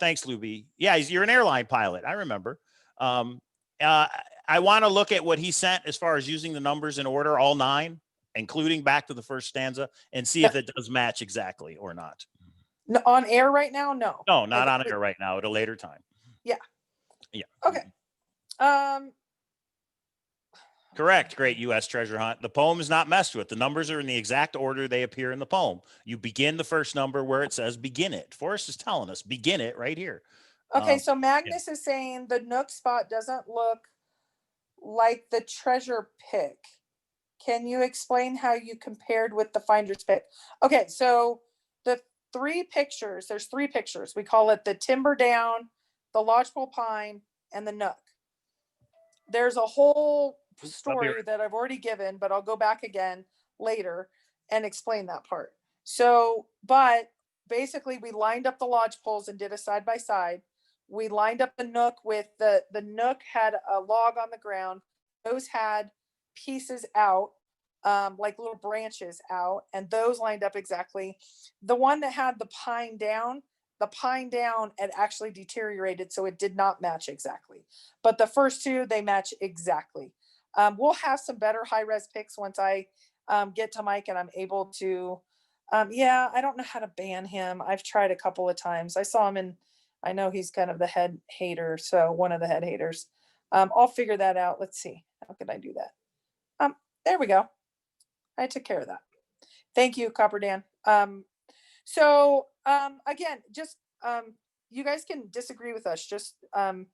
[SPEAKER 3] thanks, Lou B. Yeah, you're an airline pilot. I remember. I want to look at what he sent as far as using the numbers in order, all 9, including back to the first stanza, and see if it does match exactly or not.
[SPEAKER 2] No, on air right now? No.
[SPEAKER 3] No, not on air right now. At a later time.
[SPEAKER 2] Yeah.
[SPEAKER 3] Yeah.
[SPEAKER 2] Okay.
[SPEAKER 3] Correct. Great U.S. treasure hunt. The poem is not messed with. The numbers are in the exact order they appear in the poem. You begin the first number where it says begin it. Forrest is telling us begin it right here.
[SPEAKER 2] Okay. So Magnus is saying the Nook spot doesn't look like the treasure pick. Can you explain how you compared with the finder's pick? Okay. So there's 3 pictures. We call it the Timber Down, the Lodgepole Pine, and the Nook. There's a whole story that I've already given, but I'll go back again later and explain that part. So, but basically we lined up the lodge poles and did a side by side. We lined up the Nook with the Nook had a log on the ground. Those had pieces out, like little branches out, and those lined up exactly. The one that had the pine down had actually deteriorated, so it did not match exactly. But the first 2, they match exactly. We'll have some better high res pics once I get to Mike and I'm able to. Yeah, I don't know how to ban him. I've tried a couple of times. I saw him in, I know he's kind of the head hater, so one of the head haters. I'll figure that out. Let's see. How can I do that? There we go. I took care of that. Thank you, Copper Dan. So again, just you guys can disagree with us. Just don't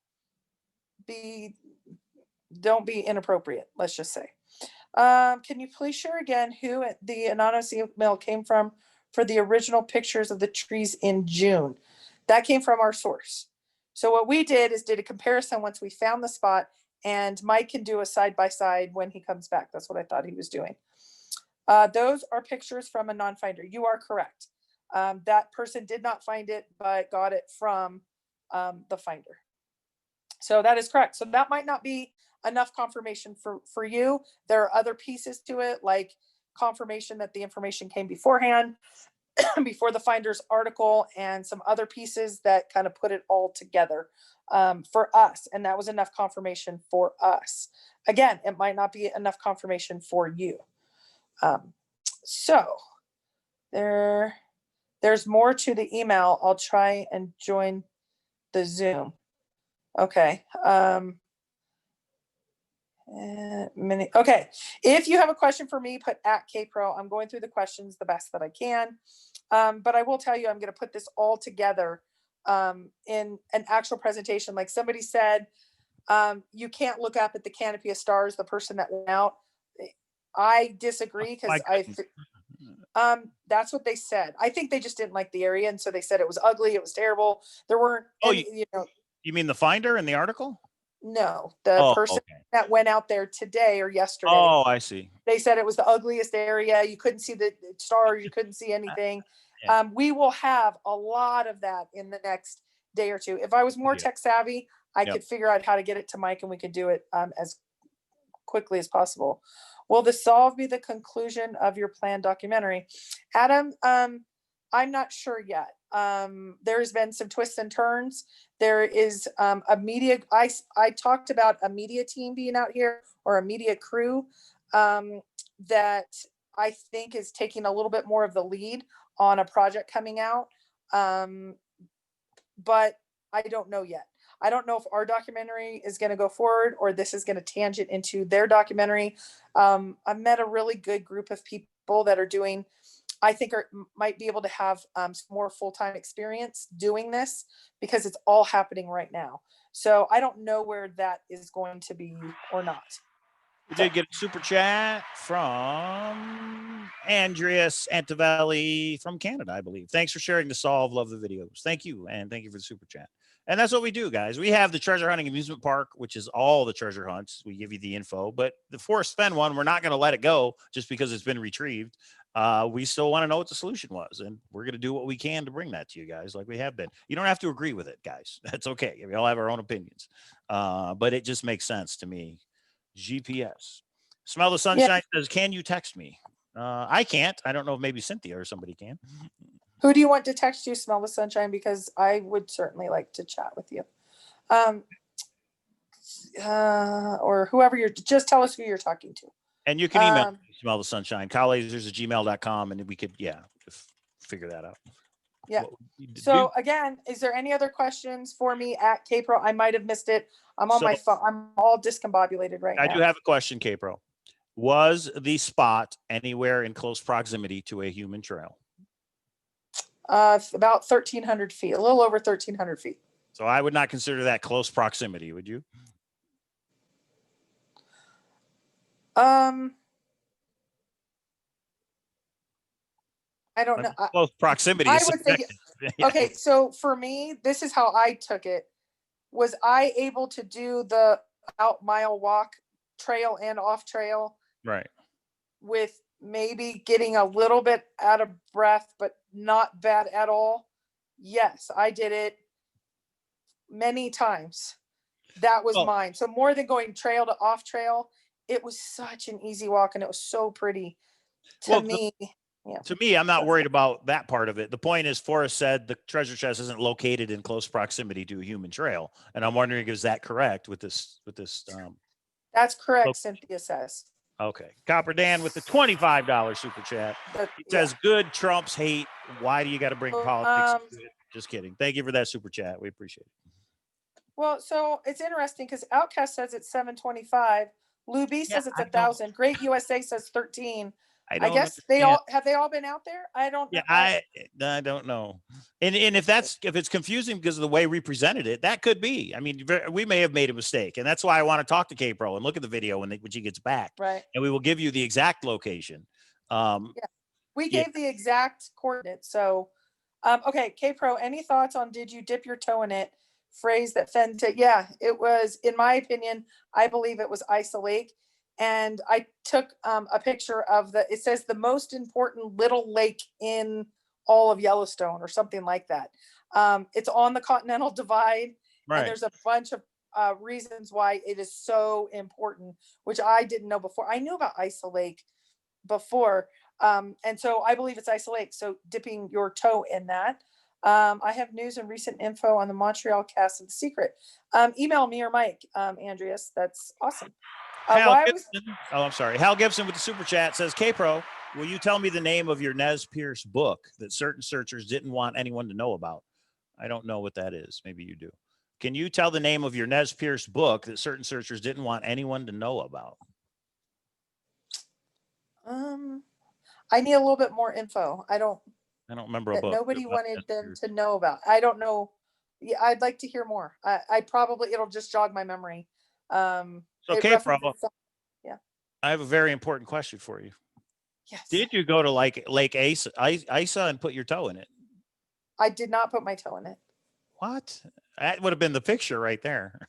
[SPEAKER 2] be inappropriate. Let's just say. Can you please share again who the anonymous email came from for the original pictures of the trees in June? That came from our source. So what we did is did a comparison once we found the spot, and Mike can do a side-by-side when he comes back. That's what I thought he was doing. Those are pictures from a non-finder. You are correct. That person did not find it, but got it from the finder. So that is correct. So that might not be enough confirmation for you. There are other pieces to it, like confirmation that the information came beforehand, before the finder's article, and some other pieces that kind of put it all together for us. And that was enough confirmation for us. Again, it might not be enough confirmation for you. So there's more to the email. I'll try and join the Zoom. Okay. Okay. If you have a question for me, put @KPro. I'm going through the questions the best that I can. But I will tell you, I'm going to put this all together in an actual presentation. Like somebody said, you can't look up at the canopy of stars, the person that went out. I disagree because that's what they said. I think they just didn't like the area. And so they said it was ugly. It was terrible. There weren't,
[SPEAKER 3] you mean the finder in the article?
[SPEAKER 2] No, the person that went out there today or yesterday.
[SPEAKER 3] Oh, I see.
[SPEAKER 2] They said it was the ugliest area. You couldn't see the stars. You couldn't see anything.
[SPEAKER 3] Yeah.
[SPEAKER 2] We will have a lot of that in the next day or two. If I was more tech savvy, I could figure out how to get it to Mike and we could do it as quickly as possible. Will the solve be the conclusion of your planned documentary? Adam, I'm not sure yet. There's been some twists and turns. There is a media, I talked about a media team being out here, or a media crew that I think is taking a little bit more of the lead on a project coming out. But I don't know yet. I don't know if our documentary is going to go forward or this is going to tangent into their documentary. I've met a really good group of people that are doing, I think might be able to have some more full-time experience doing this, because it's all happening right now. So I don't know where that is going to be or not.
[SPEAKER 3] We did get a super chat from Andreas Antivelli from Canada, I believe. Thanks for sharing the solve. Love the videos. Thank you. And thank you for the super chat. And that's what we do, guys. We have the treasure hunting amusement park, which is all the treasure hunts. We give you the info, but the Forrest Fenn one, we're not going to let it go just because it's been retrieved. We still want to know what the solution was, and we're going to do what we can to bring that to you guys, like we have been. You don't have to agree with it, guys. That's okay. We all have our own opinions, but it just makes sense to me. GPS. Smell the Sunshine says, can you text me? I can't. I don't know if maybe Cynthia or somebody can.
[SPEAKER 2] Who do you want to text you, Smell the Sunshine? Because I would certainly like to chat with you. Or whoever just tell us who you're talking to.
[SPEAKER 3] And you can email Smell the Sunshine, Cowlazars@gmail.com, and we could, figure that out.
[SPEAKER 2] Yeah. So again, is there any other questions for me at KPro? I might have missed it. I'm on my phone. I'm all discombobulated right now.
[SPEAKER 3] I do have a question, KPro. Was the spot anywhere in close proximity to a human trail?
[SPEAKER 2] About 1,300 feet, a little over 1,300 feet.
[SPEAKER 3] So I would not consider that close proximity, would you?
[SPEAKER 2] I don't know.
[SPEAKER 3] Close proximity.
[SPEAKER 2] I would say, okay, so for me, this is how I took it. Was I able to do the out-mile walk trail and off trail?
[SPEAKER 3] Right.
[SPEAKER 2] With maybe getting a little bit out of breath, but not bad at all. Yes, I did it many times. That was mine. So more than going trail to off trail, it was such an easy walk and it was so pretty to me.
[SPEAKER 3] To me, I'm not worried about that part of it. The point is, Forrest said the treasure chest isn't located in close proximity to a human trail. And I'm wondering, is that correct with this?
[SPEAKER 2] That's correct,
[SPEAKER 3] Look-
[SPEAKER 2] Cynthia says.
[SPEAKER 3] Okay. Copper Dan with the $25 super chat.
[SPEAKER 2] But,
[SPEAKER 3] He
[SPEAKER 2] yeah.
[SPEAKER 3] says, good trumps hate. Why do you got to bring politics into it? Just kidding. Thank you for that super chat. We appreciate it.
[SPEAKER 2] Well, so it's interesting because Outcast says it's 725. Lou B says it's 1,000. Great USA says 13. I
[SPEAKER 3] don't
[SPEAKER 2] guess
[SPEAKER 3] understand.
[SPEAKER 2] they all been out there? I don't know.
[SPEAKER 3] Yeah, I don't know. And if it's confusing because of the way we presented it, that could be. I mean, we may have made a mistake, and that's why I want to talk to K-Pro and look at the video when she gets back.
[SPEAKER 2] Right.
[SPEAKER 3] And we will give you the exact location.
[SPEAKER 2] We gave the exact coordinates. So, okay, K-Pro, any thoughts on did you dip your toe in it? Phrase that Fenn said. Yeah, it was, in my opinion, I believe it was Isa Lake. And I took a picture of it says the most important little lake in all of Yellowstone or something like that. It's on the Continental Divide.
[SPEAKER 3] Right.
[SPEAKER 2] And there's a bunch of reasons why it is so important, which I didn't know before. I knew about Isa Lake before. And so I believe it's Isa Lake. So dipping your toe in that. I have news and recent info on the Montreal cast of The Secret. Email me or Mike, Andreas. That's awesome.
[SPEAKER 3] I'm sorry. Hal Gibson with the super chat says, K-Pro, will you tell me the name of your Nez Pierce book that certain searchers didn't want anyone to know about? I don't know what that is. Maybe you do. Can you tell the name of your Nez Pierce book that certain searchers didn't want anyone to know about?
[SPEAKER 2] I need a little bit more info. I don't
[SPEAKER 3] remember a book
[SPEAKER 2] nobody wanted them to know about. I don't know. Yeah, I'd like to hear more. I probably, it'll just jog my memory.
[SPEAKER 3] So K-Pro,
[SPEAKER 2] yeah.
[SPEAKER 3] I have a very important question for you.
[SPEAKER 2] Yes.
[SPEAKER 3] Did you go to like Lake Isa and put your toe in it?
[SPEAKER 2] I did not put my toe in it.
[SPEAKER 3] What? That would have been the picture right there.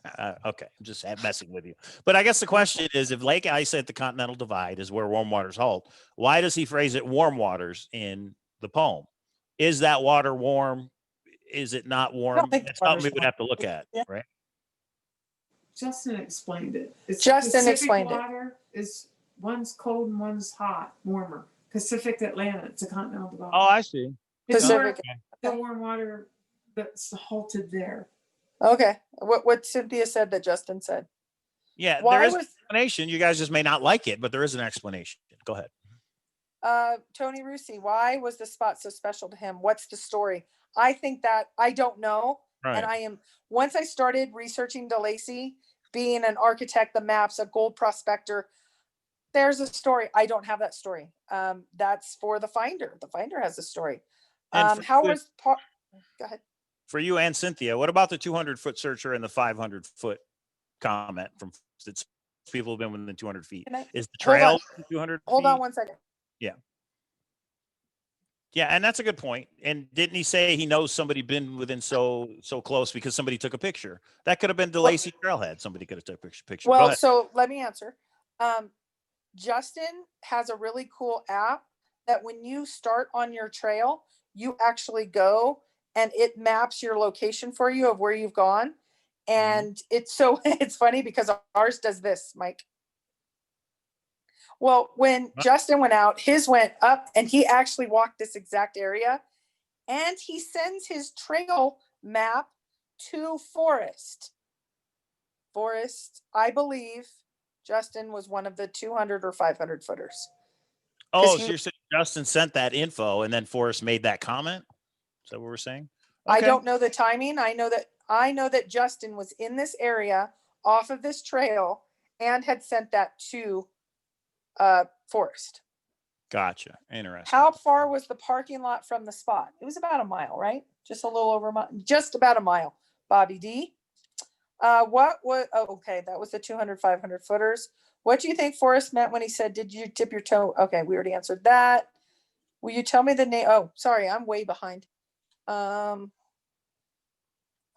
[SPEAKER 3] Okay, I'm just messing with you. But I guess the question is, if Lake Isa at the Continental Divide is where warm waters hold, why does he phrase it warm waters in the poem? Is that water warm? Is it not warm? It's something we would have to look at, right?
[SPEAKER 4] Justin explained it. It's
[SPEAKER 2] Justin
[SPEAKER 4] Pacific
[SPEAKER 2] explained
[SPEAKER 4] water is one's cold and one's hot, warmer. Pacific Atlantic, it's a continental divide.
[SPEAKER 3] Oh, I see.
[SPEAKER 4] It's
[SPEAKER 2] Pacific.
[SPEAKER 4] the warm water that's halted there.
[SPEAKER 2] Okay. What Cynthia said that Justin said.
[SPEAKER 3] Yeah,
[SPEAKER 2] Why
[SPEAKER 3] there is an explanation. You guys just may not like it, but there is an explanation. Go ahead.
[SPEAKER 2] Tony Rusi, why was the spot so special to him? What's the story? I think that I don't know.
[SPEAKER 3] Right.
[SPEAKER 2] And once I started researching DeLacy, being an architect, the maps, a gold prospector, there's a story. I don't have that story. That's for the finder. The finder has a story. Go ahead.
[SPEAKER 3] For you and Cynthia, what about the 200-foot searcher and the 500-foot comment from people who've been within 200 feet? Is the trail 200
[SPEAKER 2] Hold
[SPEAKER 3] feet?
[SPEAKER 2] on 1 second.
[SPEAKER 3] Yeah, and that's a good point. And didn't he say he knows somebody been within so close because somebody took a picture? That could have been DeLacy Trailhead. Somebody could have took a picture.
[SPEAKER 2] Well, so let me answer. Justin has a really cool app that when you start on your trail, you actually go and it maps your location for you of where you've gone. And it's funny because ours does this, Mike. Well, when Justin went out, his went up and he actually walked this exact area and he sends his trail map to Forrest. Forrest, I believe Justin was one of the 200 or 500 footers.
[SPEAKER 3] Oh, so you're saying Justin sent that info and then Forrest made that comment? Is that what we're saying? Okay.
[SPEAKER 2] I don't know the timing. I know that Justin was in this area off of this trail and had sent that to Forrest.
[SPEAKER 3] Gotcha. Interesting.
[SPEAKER 2] How far was the parking lot from the spot? It was about a mile, right? Just a little over a mile, just about a mile. Bobby D. Okay, that was the 200, 500 footers. What do you think Forrest meant when he said, did you dip your toe? Okay, we already answered that. Will you tell me the name? Oh, sorry, I'm way behind.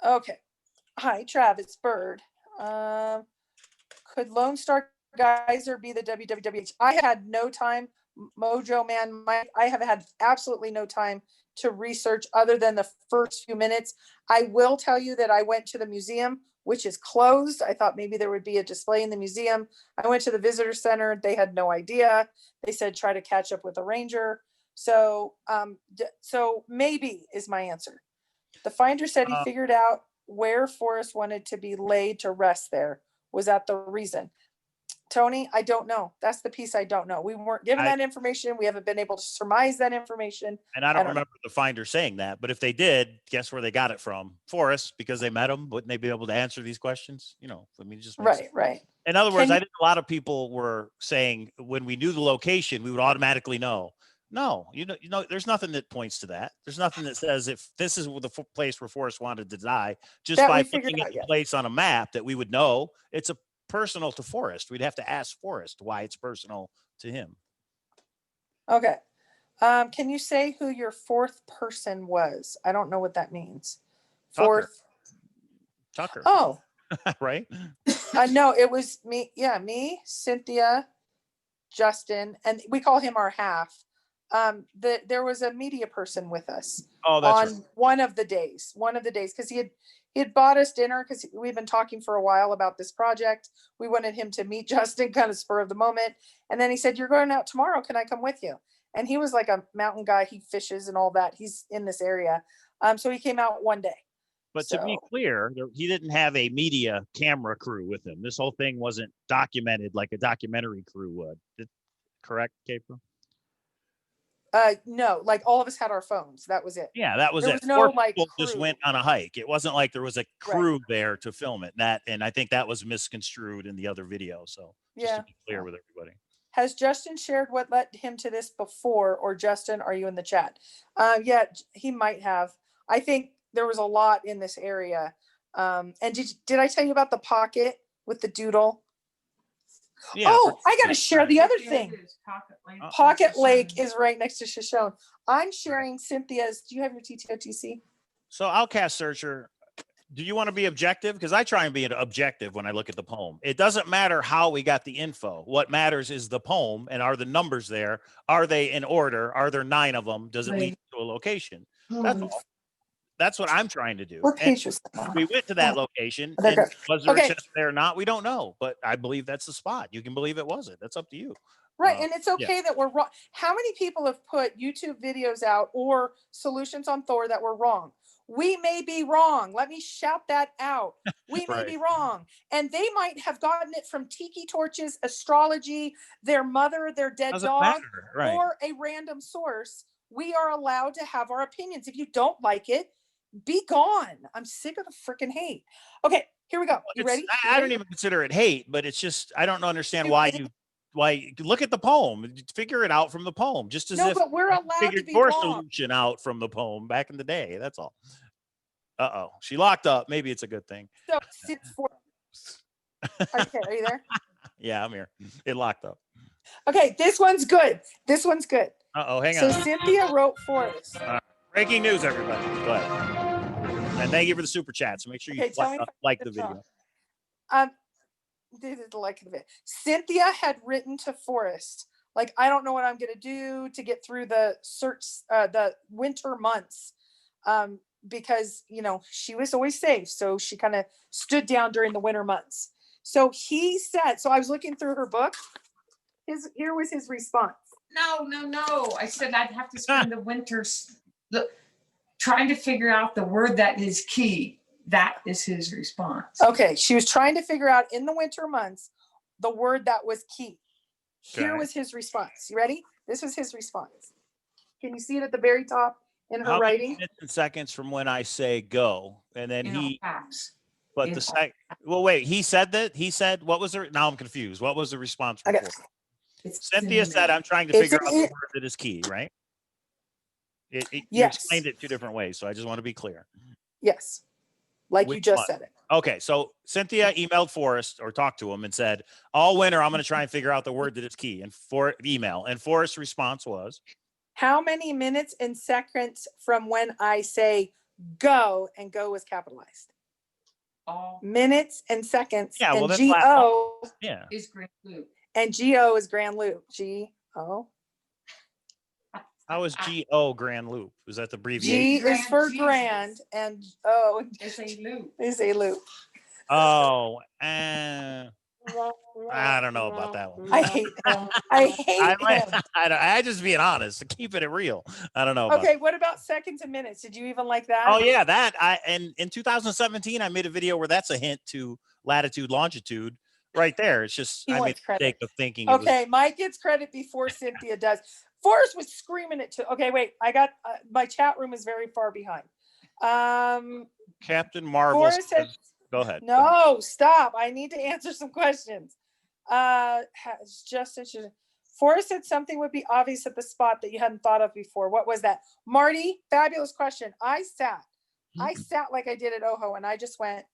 [SPEAKER 2] Okay. Hi, Travis Bird. Could Lone Star Geyser be the WWWH? I had no time, Mojo Man, Mike. I have had absolutely no time to research other than the first few minutes. I will tell you that I went to the museum, which is closed. I thought maybe there would be a display in the museum. I went to the visitor center. They had no idea. They said, try to catch up with a ranger. So maybe is my answer. The finder said he figured out where Forrest wanted to be laid to rest there. Was that the reason? Tony, I don't know. That's the piece I don't know. We weren't given that information. We haven't been able to surmise that information.
[SPEAKER 3] And I don't remember the finder saying that, but if they did, guess where they got it from? Forrest, because they met him. Wouldn't they be able to answer these questions? You know, I mean, just
[SPEAKER 2] right.
[SPEAKER 3] In other words, I think a lot of people were saying when we knew the location, we would automatically know. No, you know, there's nothing that points to that. There's nothing that says if this is the place where Forrest wanted to die, just
[SPEAKER 2] That
[SPEAKER 3] by
[SPEAKER 2] we figured
[SPEAKER 3] looking
[SPEAKER 2] out
[SPEAKER 3] at the
[SPEAKER 2] yet.
[SPEAKER 3] place on a map that we would know it's a personal to Forrest. We'd have to ask Forrest why it's personal to him.
[SPEAKER 2] Okay. Can you say who your fourth person was? I don't know what that means. Fourth.
[SPEAKER 3] Tucker.
[SPEAKER 2] Oh,
[SPEAKER 3] Right.
[SPEAKER 2] no, it was me. Yeah, me, Cynthia, Justin, and we call him our half. There was a media person with us
[SPEAKER 3] Oh, that's
[SPEAKER 2] on
[SPEAKER 3] right.
[SPEAKER 2] one of the days, because he had bought us dinner because we've been talking for a while about this project. We wanted him to meet Justin, kind of spur of the moment. And then he said, "You're going out tomorrow. Can I come with you?" And he was like a mountain guy. He fishes and all that. He's in this area. So he came out one day.
[SPEAKER 3] But to be clear, he didn't have a media camera crew with him. This whole thing wasn't documented like a documentary crew would. Correct, Capra?
[SPEAKER 2] No, like all of us had our phones. That was it.
[SPEAKER 3] Yeah, that was
[SPEAKER 2] There
[SPEAKER 3] it.
[SPEAKER 2] was no,
[SPEAKER 3] Four
[SPEAKER 2] like,
[SPEAKER 3] people just
[SPEAKER 2] crew.
[SPEAKER 3] went on a hike. It wasn't like there was a crew there to film it. And I think that was misconstrued in the other video. So just to be clear with everybody.
[SPEAKER 2] Has Justin shared what led him to this before, or Justin, are you in the chat? Yeah, he might have. I think there was a lot in this area. And did I tell you about the pocket with the doodle? Yeah, oh, I got to share the other thing. Pocket Lake is right next to Shoshone. I'm sharing Cynthia's. Do you have your TTOTC?
[SPEAKER 3] So Outcast Searcher, do you want to be objective? Because I try and be objective when I look at the poem. It doesn't matter how we got the info. What matters is the poem, and are the numbers there? Are they in order? Are there 9 of them? Does it lead to a location? That's all. That's what I'm trying to do. And we went to that location, and was there a chest there or not? We don't know, but I believe that's the spot. You can believe it wasn't. That's up to you.
[SPEAKER 2] Right, and it's okay that we're wrong. How many people have put YouTube videos out or solutions on Thor that were wrong? We may be wrong. Let me shout that out. We may be wrong. And they might have gotten it from tiki torches, astrology, their mother, their dead dog, or a random source. We are allowed to have our opinions. If you don't like it, be gone. I'm sick of the freaking hate. Okay, here we go. You ready?
[SPEAKER 3] I don't even consider it hate, but it's just, I don't understand why you look at the poem, figure it out from the poem, just as if
[SPEAKER 2] but we're allowed
[SPEAKER 3] figured
[SPEAKER 2] to be
[SPEAKER 3] your
[SPEAKER 2] wrong.
[SPEAKER 3] solution out from the poem back in the day. That's all. Uh-oh, she locked up. Maybe it's a good thing.
[SPEAKER 2] So okay, are you there?
[SPEAKER 3] Yeah, I'm here. It locked up.
[SPEAKER 2] Okay, this one's good. This one's good.
[SPEAKER 3] Uh-oh, hang on.
[SPEAKER 2] So Cynthia wrote Forrest.
[SPEAKER 3] Breaking news, everybody. Go ahead. And thank you for the super chat. So make sure you like the video.
[SPEAKER 2] Cynthia had written to Forrest, like, I don't know what I'm going to do to get through the search, the winter months, because, you know, she was always safe. So she kind of stood down during the winter months. So he said, so I was looking through her book. Here was his response.
[SPEAKER 4] No. I said I'd have to spend the winters trying to figure out the word that is key. That is his response.
[SPEAKER 2] Okay, she was trying to figure out in the winter months the word that was key. Here was his response. You ready? This was his response. Can you see it at the very top in her writing?
[SPEAKER 3] Minutes and seconds from when I say go, and then
[SPEAKER 4] But
[SPEAKER 3] wait, he said that? He said, what was now I'm confused. What was the response before? Cynthia said, I'm trying to figure out the word that is key, right? You explained it 2 different ways, so I just want to be clear.
[SPEAKER 2] Yes. Like you just said it.
[SPEAKER 3] Okay, so Cynthia emailed Forrest or talked to him and said, all winter, I'm going to try and figure out the word that is key. And Forrest's response was,
[SPEAKER 2] how many minutes and seconds from when I say go, and go was capitalized? Minutes and seconds.
[SPEAKER 3] Yeah, well,
[SPEAKER 2] and G-O
[SPEAKER 4] is Grand Loop.
[SPEAKER 2] And G-O is Grand Loop. G-O.
[SPEAKER 3] How is G-O Grand Loop? Is that the abbreviation?
[SPEAKER 2] G is for grand, and O
[SPEAKER 4] is a loop.
[SPEAKER 2] Is a loop.
[SPEAKER 3] Oh, I don't know about that one.
[SPEAKER 2] I hate him. I hate him.
[SPEAKER 3] I just being honest, keeping it real. I don't know.
[SPEAKER 2] Okay, what about seconds and minutes? Did you even like that?
[SPEAKER 3] Oh yeah, in 2017, I made a video where that's a hint to latitude, longitude. right there. It's just,
[SPEAKER 2] He
[SPEAKER 3] I made
[SPEAKER 2] wants
[SPEAKER 3] the
[SPEAKER 2] credit.
[SPEAKER 3] mistake of thinking it was
[SPEAKER 2] Okay, Mike gets credit before Cynthia does. Forrest was screaming it too. Okay, wait, I got my chat room is very far behind.
[SPEAKER 3] Captain Marvel.
[SPEAKER 2] Forrest said,
[SPEAKER 3] Go ahead.
[SPEAKER 2] no, stop. I need to answer some questions. Forrest said something would be obvious at the spot that you hadn't thought of before. What was that? Marty, fabulous question. I sat like I did at Oho, and I just went,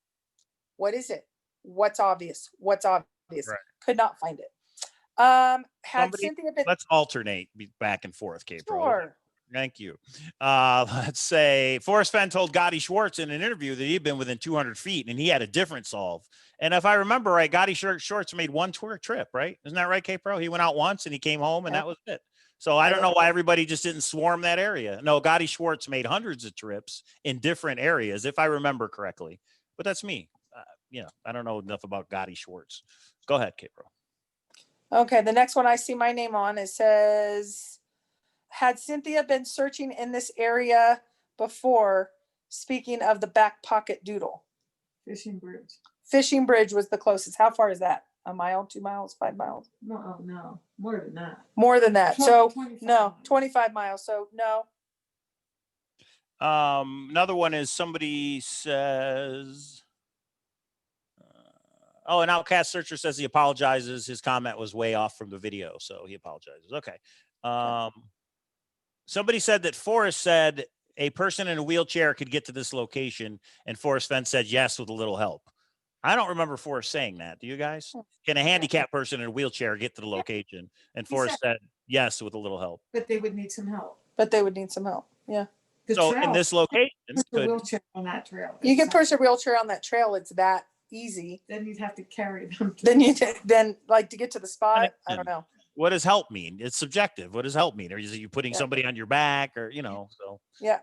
[SPEAKER 2] what is it? What's obvious? What's obvious?
[SPEAKER 3] Right.
[SPEAKER 2] Could not find it. Had
[SPEAKER 3] Somebody,
[SPEAKER 2] Cynthia been
[SPEAKER 3] let's alternate back and forth, Kate.
[SPEAKER 2] sure.
[SPEAKER 3] Thank you. Let's say Forrest Fenn told Gotti Schwartz in an interview that he'd been within 200 feet and he had a different solve. And if I remember right, Gotti Schwartz made one tour trip, right? Isn't that right, Kate Pro? He went out once and he came home and that was it. So I don't know why everybody just didn't swarm that area. No, Gotti Schwartz made hundreds of trips in different areas, if I remember correctly. But that's me. I don't know enough about Gotti Schwartz. Go ahead, Kate Pro.
[SPEAKER 2] Okay, the next one I see my name on, it says, had Cynthia been searching in this area before, speaking of the back pocket doodle?
[SPEAKER 4] Fishing Bridge.
[SPEAKER 2] Fishing Bridge was the closest. How far is that? A mile, 2 miles, 5 miles?
[SPEAKER 4] No, more than that.
[SPEAKER 2] More than that. So
[SPEAKER 4] 25
[SPEAKER 2] no,
[SPEAKER 4] miles.
[SPEAKER 2] 25 miles. So no.
[SPEAKER 3] Another one is somebody says, an Outcast Searcher says he apologizes. His comment was way off from the video, so he apologizes. Okay. Somebody said that Forrest said a person in a wheelchair could get to this location, and Forrest Fenn said yes with a little help. I don't remember Forrest saying that. Do you guys? Can a handicapped person in a wheelchair get to the location? And Forrest said yes with a little help.
[SPEAKER 4] But they would need some help.
[SPEAKER 2] Yeah.
[SPEAKER 3] So in this location,
[SPEAKER 4] the wheelchair on that trail.
[SPEAKER 2] You can push a wheelchair on that trail. It's that easy.
[SPEAKER 4] Then you'd have to carry them.
[SPEAKER 2] Then like to get to the spot. I don't know.
[SPEAKER 3] What does help mean? It's subjective. What does help mean? Or is it you putting somebody on your back or, so.
[SPEAKER 2] Yeah.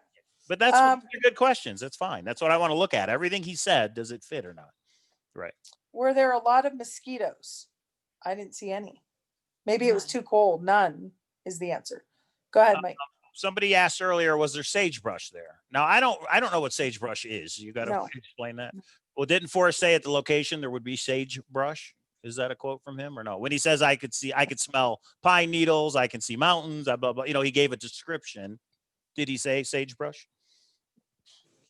[SPEAKER 3] But that's good questions. That's fine. That's what I want to look at. Everything he said, does it fit or not? Right.
[SPEAKER 2] Were there a lot of mosquitoes? I didn't see any. Maybe it was too cold. None is the answer. Go ahead, Mike.
[SPEAKER 3] Somebody asked earlier, was there sagebrush there? Now, I don't know what sagebrush is. You got to explain that. Well, didn't Forrest say at the location there would be sagebrush? Is that a quote from him or no? When he says, I could smell pine needles, I can see mountains, blah, blah, blah. He gave a description. Did he say sagebrush?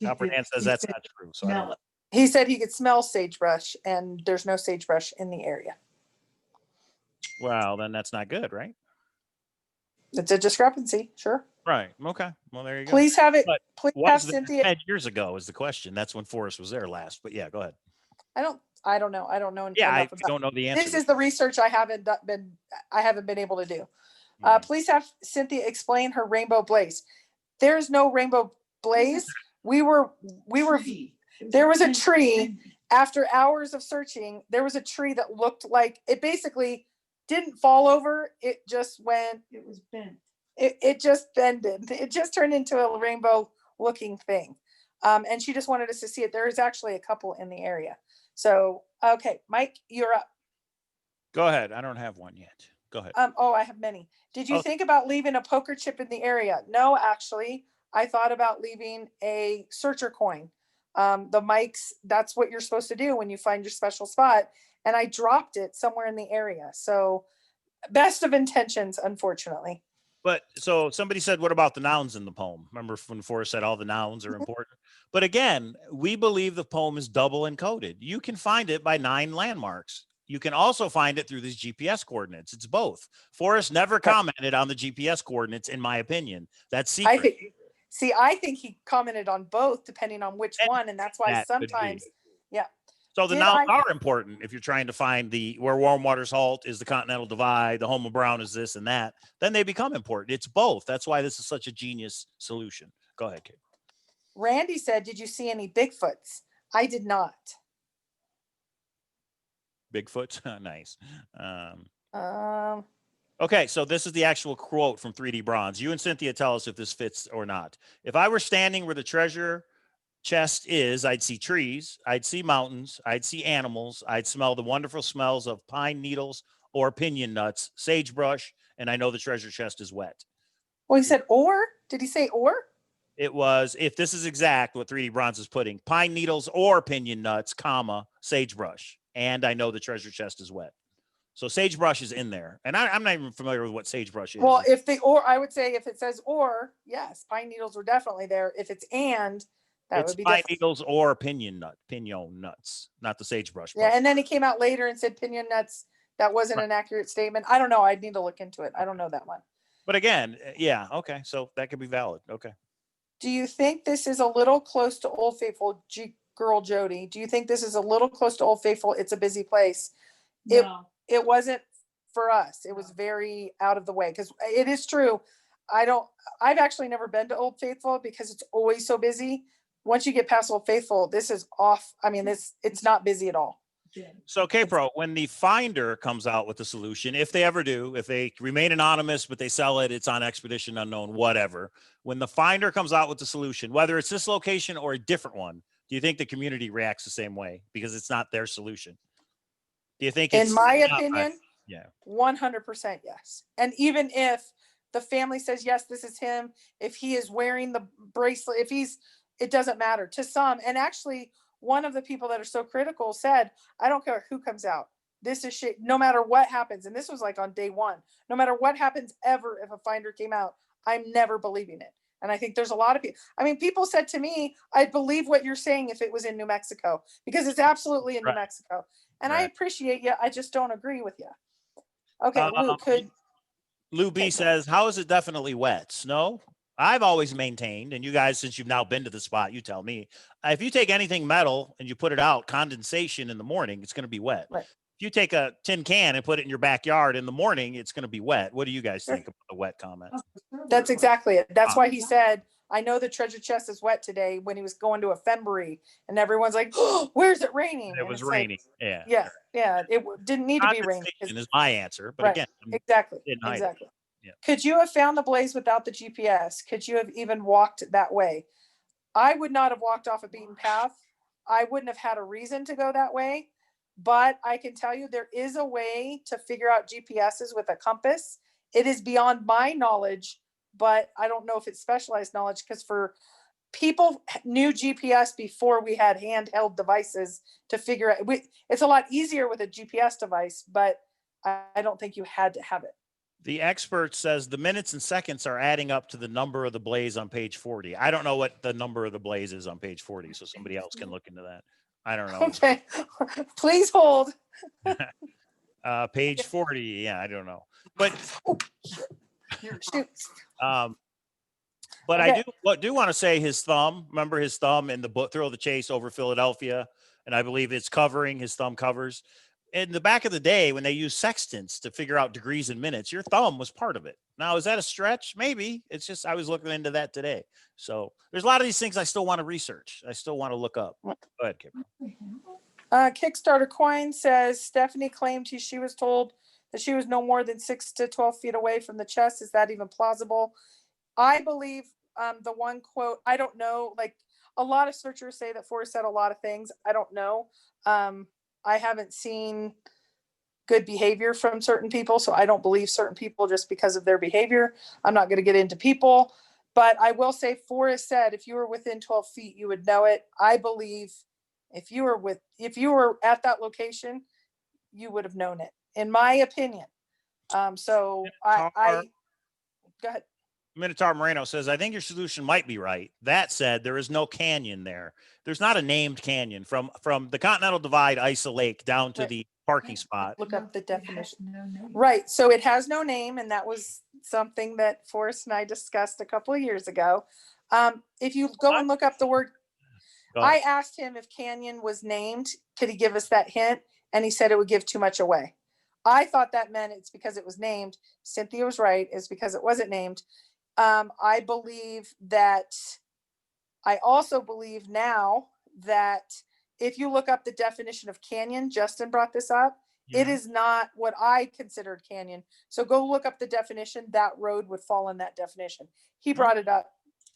[SPEAKER 3] Alfred Hand says that's not true. So I don't know.
[SPEAKER 2] He said he could smell sagebrush, and there's no sagebrush in the area.
[SPEAKER 3] Well, then that's not good, right?
[SPEAKER 2] It's a discrepancy. Sure.
[SPEAKER 3] Right. Okay. Well, there you go.
[SPEAKER 2] Please have it.
[SPEAKER 3] But
[SPEAKER 2] please have Cynthia.
[SPEAKER 3] 10 years ago is the question. That's when Forrest was there last. But yeah, go ahead.
[SPEAKER 2] I don't know. I don't know.
[SPEAKER 3] Yeah, I don't know the answer.
[SPEAKER 2] This is the research I haven't been able to do. Please have Cynthia explain her rainbow blaze. There is no rainbow blaze. There was a tree. After hours of searching, there was a tree that looked like it basically didn't fall over. It just went.
[SPEAKER 4] It was bent.
[SPEAKER 2] It just bended. It just turned into a rainbow looking thing. And she just wanted us to see it. There is actually a couple in the area. So, okay, Mike, you're up.
[SPEAKER 3] Go ahead. I don't have one yet. Go ahead.
[SPEAKER 2] I have many. Did you think about leaving a poker chip in the area? No, actually, I thought about leaving a searcher coin. The mics, that's what you're supposed to do when you find your special spot. And I dropped it somewhere in the area. So best of intentions, unfortunately.
[SPEAKER 3] But so somebody said, what about the nouns in the poem? Remember when Forrest said all the nouns are important? But again, we believe the poem is double encoded. You can find it by 9 landmarks. You can also find it through these GPS coordinates. It's both. Forrest never commented on the GPS coordinates, in my opinion. That's secret.
[SPEAKER 2] I think he commented on both, depending on which one. And that's why sometimes, yeah.
[SPEAKER 3] So the nouns are important if you're trying to find where warm waters halt is the Continental Divide, the home of Brown is this and that, then they become important. It's both. That's why this is such a genius solution. Go ahead, Kate.
[SPEAKER 2] Randy said, did you see any Bigfoots? I did not.
[SPEAKER 3] Bigfoot? Nice. Okay, so this is the actual quote from 3D Bronze. You and Cynthia tell us if this fits or not. If I were standing where the treasure chest is, I'd see trees, I'd see mountains, I'd see animals, I'd smell the wonderful smells of pine needles or pinion nuts, sagebrush, and I know the treasure chest is wet.
[SPEAKER 2] Well, he said or? Did he say or?
[SPEAKER 3] It was, if this is exact what 3D Bronze is putting, pine needles or pinion nuts, comma, sagebrush. And I know the treasure chest is wet. So sagebrush is in there. And I'm not even familiar with what sagebrush is.
[SPEAKER 2] Well, if the or, I would say if it says or, yes, pine needles were definitely there. If it's and, that
[SPEAKER 3] it's
[SPEAKER 2] would be
[SPEAKER 3] pine
[SPEAKER 2] different.
[SPEAKER 3] needles or pinion nuts, not the sagebrush.
[SPEAKER 2] Yeah,
[SPEAKER 3] part.
[SPEAKER 2] and then he came out later and said pinion nuts. That wasn't an accurate statement. I don't know. I'd need to look into it. I don't know that one.
[SPEAKER 3] But again, yeah, okay. So that could be valid. Okay.
[SPEAKER 2] Do you think this is a little close to Old Faithful, girl Jody? Do you think this is a little close to Old Faithful? It's a busy place.
[SPEAKER 4] No.
[SPEAKER 2] It wasn't for us. It was very out of the way because it is true. I've actually never been to Old Faithful because it's always so busy. Once you get past Old Faithful, this is off. I mean, it's not busy at all.
[SPEAKER 3] So, K-Pro, when the finder comes out with the solution, if they ever do, if they remain anonymous, but they sell it, it's on Expedition Unknown, whatever. When the finder comes out with the solution, whether it's this location or a different one, do you think the community reacts the same way because it's not their solution? Do you think it's,
[SPEAKER 2] in my
[SPEAKER 3] not,
[SPEAKER 2] opinion,
[SPEAKER 3] yeah,
[SPEAKER 2] 100% yes. And even if the family says, yes, this is him, if he is wearing the bracelet, it doesn't matter to some. And actually, one of the people that are so critical said, I don't care who comes out. This is shit. No matter what happens. And this was like on day one, no matter what happens ever, if a finder came out, I'm never believing it. And I think there's a lot of people. I mean, people said to me, I'd believe what you're saying if it was in New Mexico, because it's absolutely in New Mexico. And I appreciate you. I just don't agree with you. Okay.
[SPEAKER 3] Lou B says, how is it definitely wet? Snow? I've always maintained, and you guys, since you've now been to the spot, you tell me, if you take anything metal and you put it out, condensation in the morning, it's going to be wet.
[SPEAKER 2] Right.
[SPEAKER 3] If you take a tin can and put it in your backyard in the morning, it's going to be wet. What do you guys think about the wet comment?
[SPEAKER 2] That's exactly it. That's why he said, I know the treasure chest is wet today when he was going to a femboree and everyone's like, oh, where's it raining?
[SPEAKER 3] It was raining. Like,
[SPEAKER 2] yeah. It didn't need to be raining.
[SPEAKER 3] Is my answer, but again,
[SPEAKER 2] exactly.
[SPEAKER 3] Yeah.
[SPEAKER 2] Could you have found the blaze without the GPS? Could you have even walked that way? I would not have walked off a beaten path. I wouldn't have had a reason to go that way. But I can tell you there is a way to figure out GPSs with a compass. It is beyond my knowledge, but I don't know if it's specialized knowledge because for people knew GPS before we had handheld devices to figure out. It's a lot easier with a GPS device, but I don't think you had to have it.
[SPEAKER 3] The expert says the minutes and seconds are adding up to the number of the blaze on page 40. I don't know what the number of the blaze is on page 40, so somebody else can look into that. I don't know.
[SPEAKER 2] Okay, please hold.
[SPEAKER 3] Page 40. Yeah, I don't know, but but okay. I do want to say his thumb. Remember his thumb in the book Thrill of the Chase over Philadelphia, and I believe it's covering his thumb covers. In the back of the day, when they used sextants to figure out degrees and minutes, your thumb was part of it. Now, is that a stretch? Maybe. It's just I was looking into that today. So there's a lot of these things I still want to research. I still want to look up. Go ahead, Kip.
[SPEAKER 2] Kickstarter Coin says Stephanie claimed she was told that she was no more than 6 to 12 feet away from the chest. Is that even plausible? I believe the one quote, I don't know, like a lot of searchers say that Forrest said a lot of things. I don't know. I haven't seen good behavior from certain people, so I don't believe certain people just because of their behavior. I'm not going to get into people, but I will say Forrest said if you were within 12 feet, you would know it. I believe if you were at that location, you would have known it, in my opinion. So I go ahead.
[SPEAKER 3] Minotaur Moreno says, I think your solution might be right. That said, there is no canyon there. There's not a named canyon from the Continental Divide, Isa Lake down to the parking spot.
[SPEAKER 2] Look up the definition. Right. So it has no name. And that was something that Forrest and I discussed a couple of years ago. If you go and look up the word, I asked him if canyon was named, could he give us that hint? And he said it would give too much away. I thought that meant it's because it was named. Cynthia was right. It's because it wasn't named. I also believe now that if you look up the definition of canyon, Justin brought this up, it is not what I considered canyon. So go look up the definition. That road would fall in that definition. He brought it up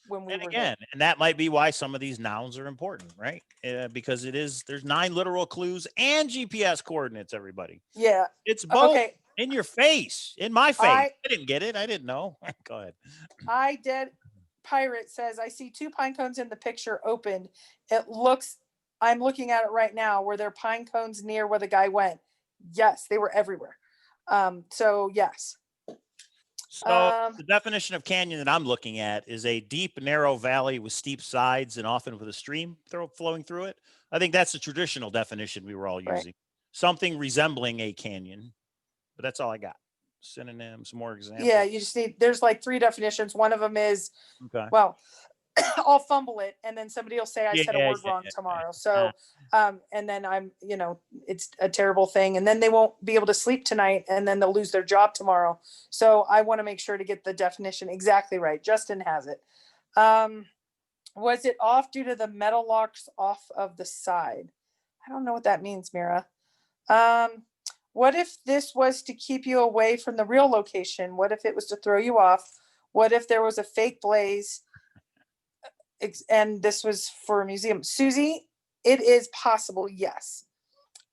[SPEAKER 2] when we were there.
[SPEAKER 3] And that might be why some of these nouns are important, right? Because there's 9 literal clues and GPS coordinates, everybody.
[SPEAKER 2] Yeah.
[SPEAKER 3] It's both. Okay. In your face, in my face. I didn't get it. I didn't know. Go ahead.
[SPEAKER 2] Pirate says, I see 2 pine cones in the picture opened. I'm looking at it right now. Were there pine cones near where the guy went? Yes, they were everywhere. So yes.
[SPEAKER 3] So the definition of canyon that I'm looking at is a deep, narrow valley with steep sides and often with a stream flowing through it. I think that's the traditional definition we were all
[SPEAKER 2] Right.
[SPEAKER 3] using. Something resembling a canyon, but that's all I got. Synonyms, more examples.
[SPEAKER 2] Yeah, you just there's like 3 definitions. One of them is,
[SPEAKER 3] Okay.
[SPEAKER 2] well, I'll fumble it and then somebody will say I said a
[SPEAKER 3] Yeah,
[SPEAKER 2] word wrong
[SPEAKER 3] yeah.
[SPEAKER 2] tomorrow. So, and then I'm, it's a terrible thing. And then they won't be able to sleep tonight and then they'll lose their job tomorrow. So I want to make sure to get the definition exactly right. Justin has it. Was it off due to the metal locks off of the side? I don't know what that means, Mira. What if this was to keep you away from the real location? What if it was to throw you off? What if there was a fake blaze? And this was for a museum. Susie, it is possible, yes.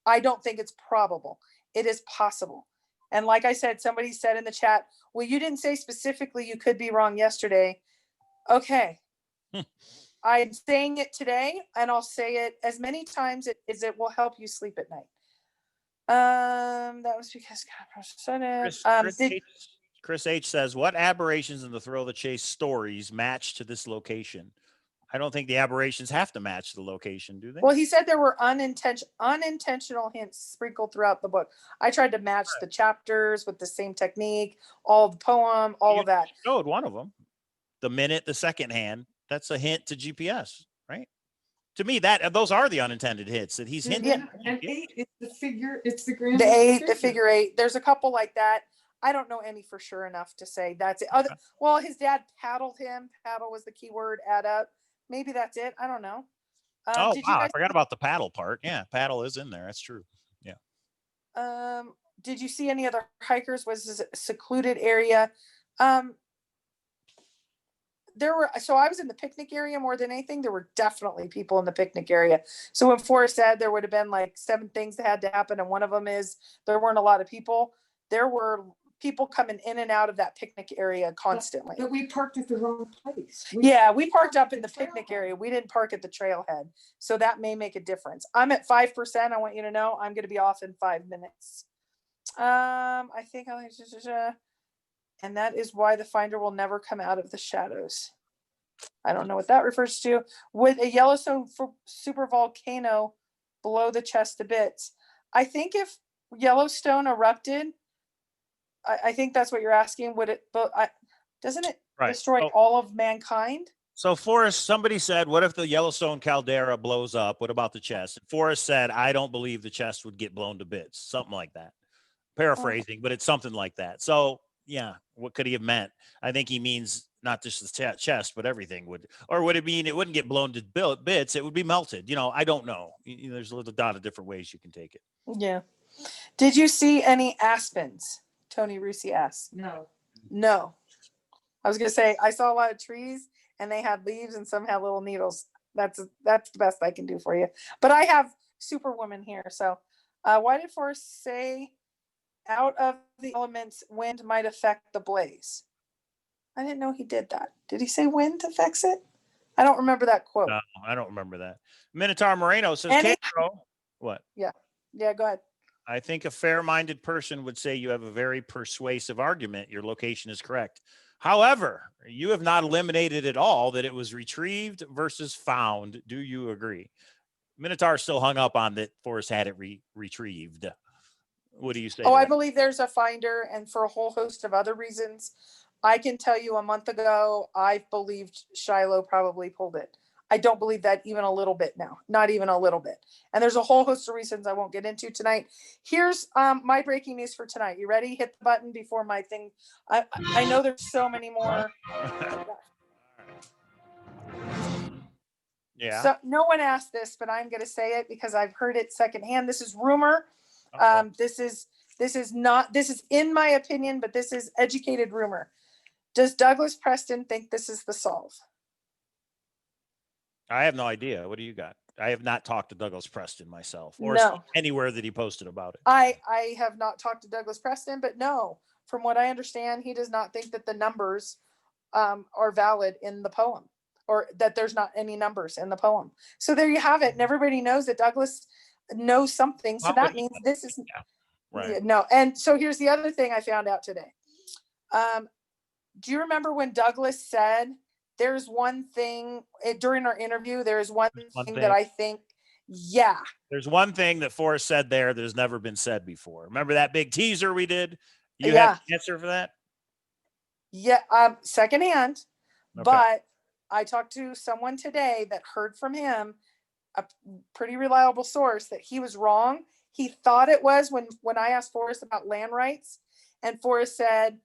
[SPEAKER 2] I don't think it's probable. It is possible. And like I said, somebody said in the chat, well, you didn't say specifically you could be wrong yesterday. Okay. I'm saying it today, and I'll say it as many times as it will help you sleep at night. That was because
[SPEAKER 3] Chris H says, what aberrations in the Thrill of the Chase stories match to this location? I don't think the aberrations have to match the location, do they?
[SPEAKER 2] Well, he said there were unintentional hints sprinkled throughout the book. I tried to match the chapters with the same technique, all the poem, all of that.
[SPEAKER 3] Showed one of them. The minute, the second hand, that's a hint to GPS, right? To me, those are the unintended hits that he's hinting.
[SPEAKER 4] Yeah, and 8 is the figure. It's the grand.
[SPEAKER 2] The 8, the figure 8. There's a couple like that. I don't know any for sure enough to say that's it. Well, his dad paddled him. Paddle was the key word. Add up. Maybe that's it. I don't know.
[SPEAKER 3] Wow, I forgot about the paddle part. Yeah, paddle is in there. That's true. Yeah.
[SPEAKER 2] Did you see any other hikers? Was this a secluded area? So I was in the picnic area more than anything. There were definitely people in the picnic area. So when Forrest said there would have been like 7 things that had to happen, and one of them is there weren't a lot of people. There were people coming in and out of that picnic area constantly.
[SPEAKER 4] But we parked at the wrong place.
[SPEAKER 2] We parked up in the picnic area. We didn't park at the trailhead. So that may make a difference. I'm at 5%. I want you to know I'm going to be off in 5 minutes. I think and that is why the finder will never come out of the shadows. I don't know what that refers to. Would a Yellowstone super volcano blow the chest to bits? I think if Yellowstone erupted, I think that's what you're asking. Would it, doesn't it destroy all of mankind?
[SPEAKER 3] So Forrest, somebody said, what if the Yellowstone caldera blows up? What about the chest? And Forrest said, I don't believe the chest would get blown to bits. Something like that. Paraphrasing, but it's something like that. So yeah, what could he have meant? I think he means not just the chest, but everything would, or would it mean it wouldn't get blown to bits? It would be melted. I don't know. There's a little dot of different ways you can take it.
[SPEAKER 2] Yeah. Did you see any aspens? Tony Rusi asked. No. I was going to say, I saw a lot of trees and they had leaves and some had little needles. That's the best I can do for you. But I have Superwoman here. So why did Forrest say out of the elements, wind might affect the blaze? I didn't know he did that. Did he say wind affects it? I don't remember that quote.
[SPEAKER 3] No, I don't remember that. Minotaur Moreno says, what?
[SPEAKER 2] Yeah, go ahead.
[SPEAKER 3] I think a fair-minded person would say you have a very persuasive argument. Your location is correct. However, you have not eliminated at all that it was retrieved versus found. Do you agree? Minotaur still hung up on that Forrest had it retrieved. What do you say?
[SPEAKER 2] I believe there's a finder, and for a whole host of other reasons. I can tell you a month ago, I believed Shiloh probably pulled it. I don't believe that even a little bit now, not even a little bit. And there's a whole host of reasons I won't get into tonight. Here's my breaking news for tonight. You ready? Hit the button before my thing. I know there's so many more.
[SPEAKER 3] Yeah.
[SPEAKER 2] So no one asked this, but I'm going to say it because I've heard it secondhand. This is rumor. This is in my opinion, but this is educated rumor. Does Douglas Preston think this is the solve?
[SPEAKER 3] I have no idea. What do you got? I have not talked to Douglas Preston myself or anywhere that he posted about it.
[SPEAKER 2] I have not talked to Douglas Preston, but no, from what I understand, he does not think that the numbers are valid in the poem, or that there's not any numbers in the poem. So there you have it. And everybody knows that Douglas knows something. So
[SPEAKER 3] Well,
[SPEAKER 2] that means this is
[SPEAKER 3] right.
[SPEAKER 2] no. And so here's the other thing I found out today. Do you remember when Douglas said there's one thing during our interview, there's one thing that I think, yeah.
[SPEAKER 3] There's one thing that Forrest said there that's never been said before. Remember that big teaser we did? You have an answer for that?
[SPEAKER 2] Yeah, secondhand.
[SPEAKER 3] Okay.
[SPEAKER 2] But I talked to someone today that heard from him, a pretty reliable source, that he was wrong. He thought it was when I asked Forrest about land rights, and Forrest said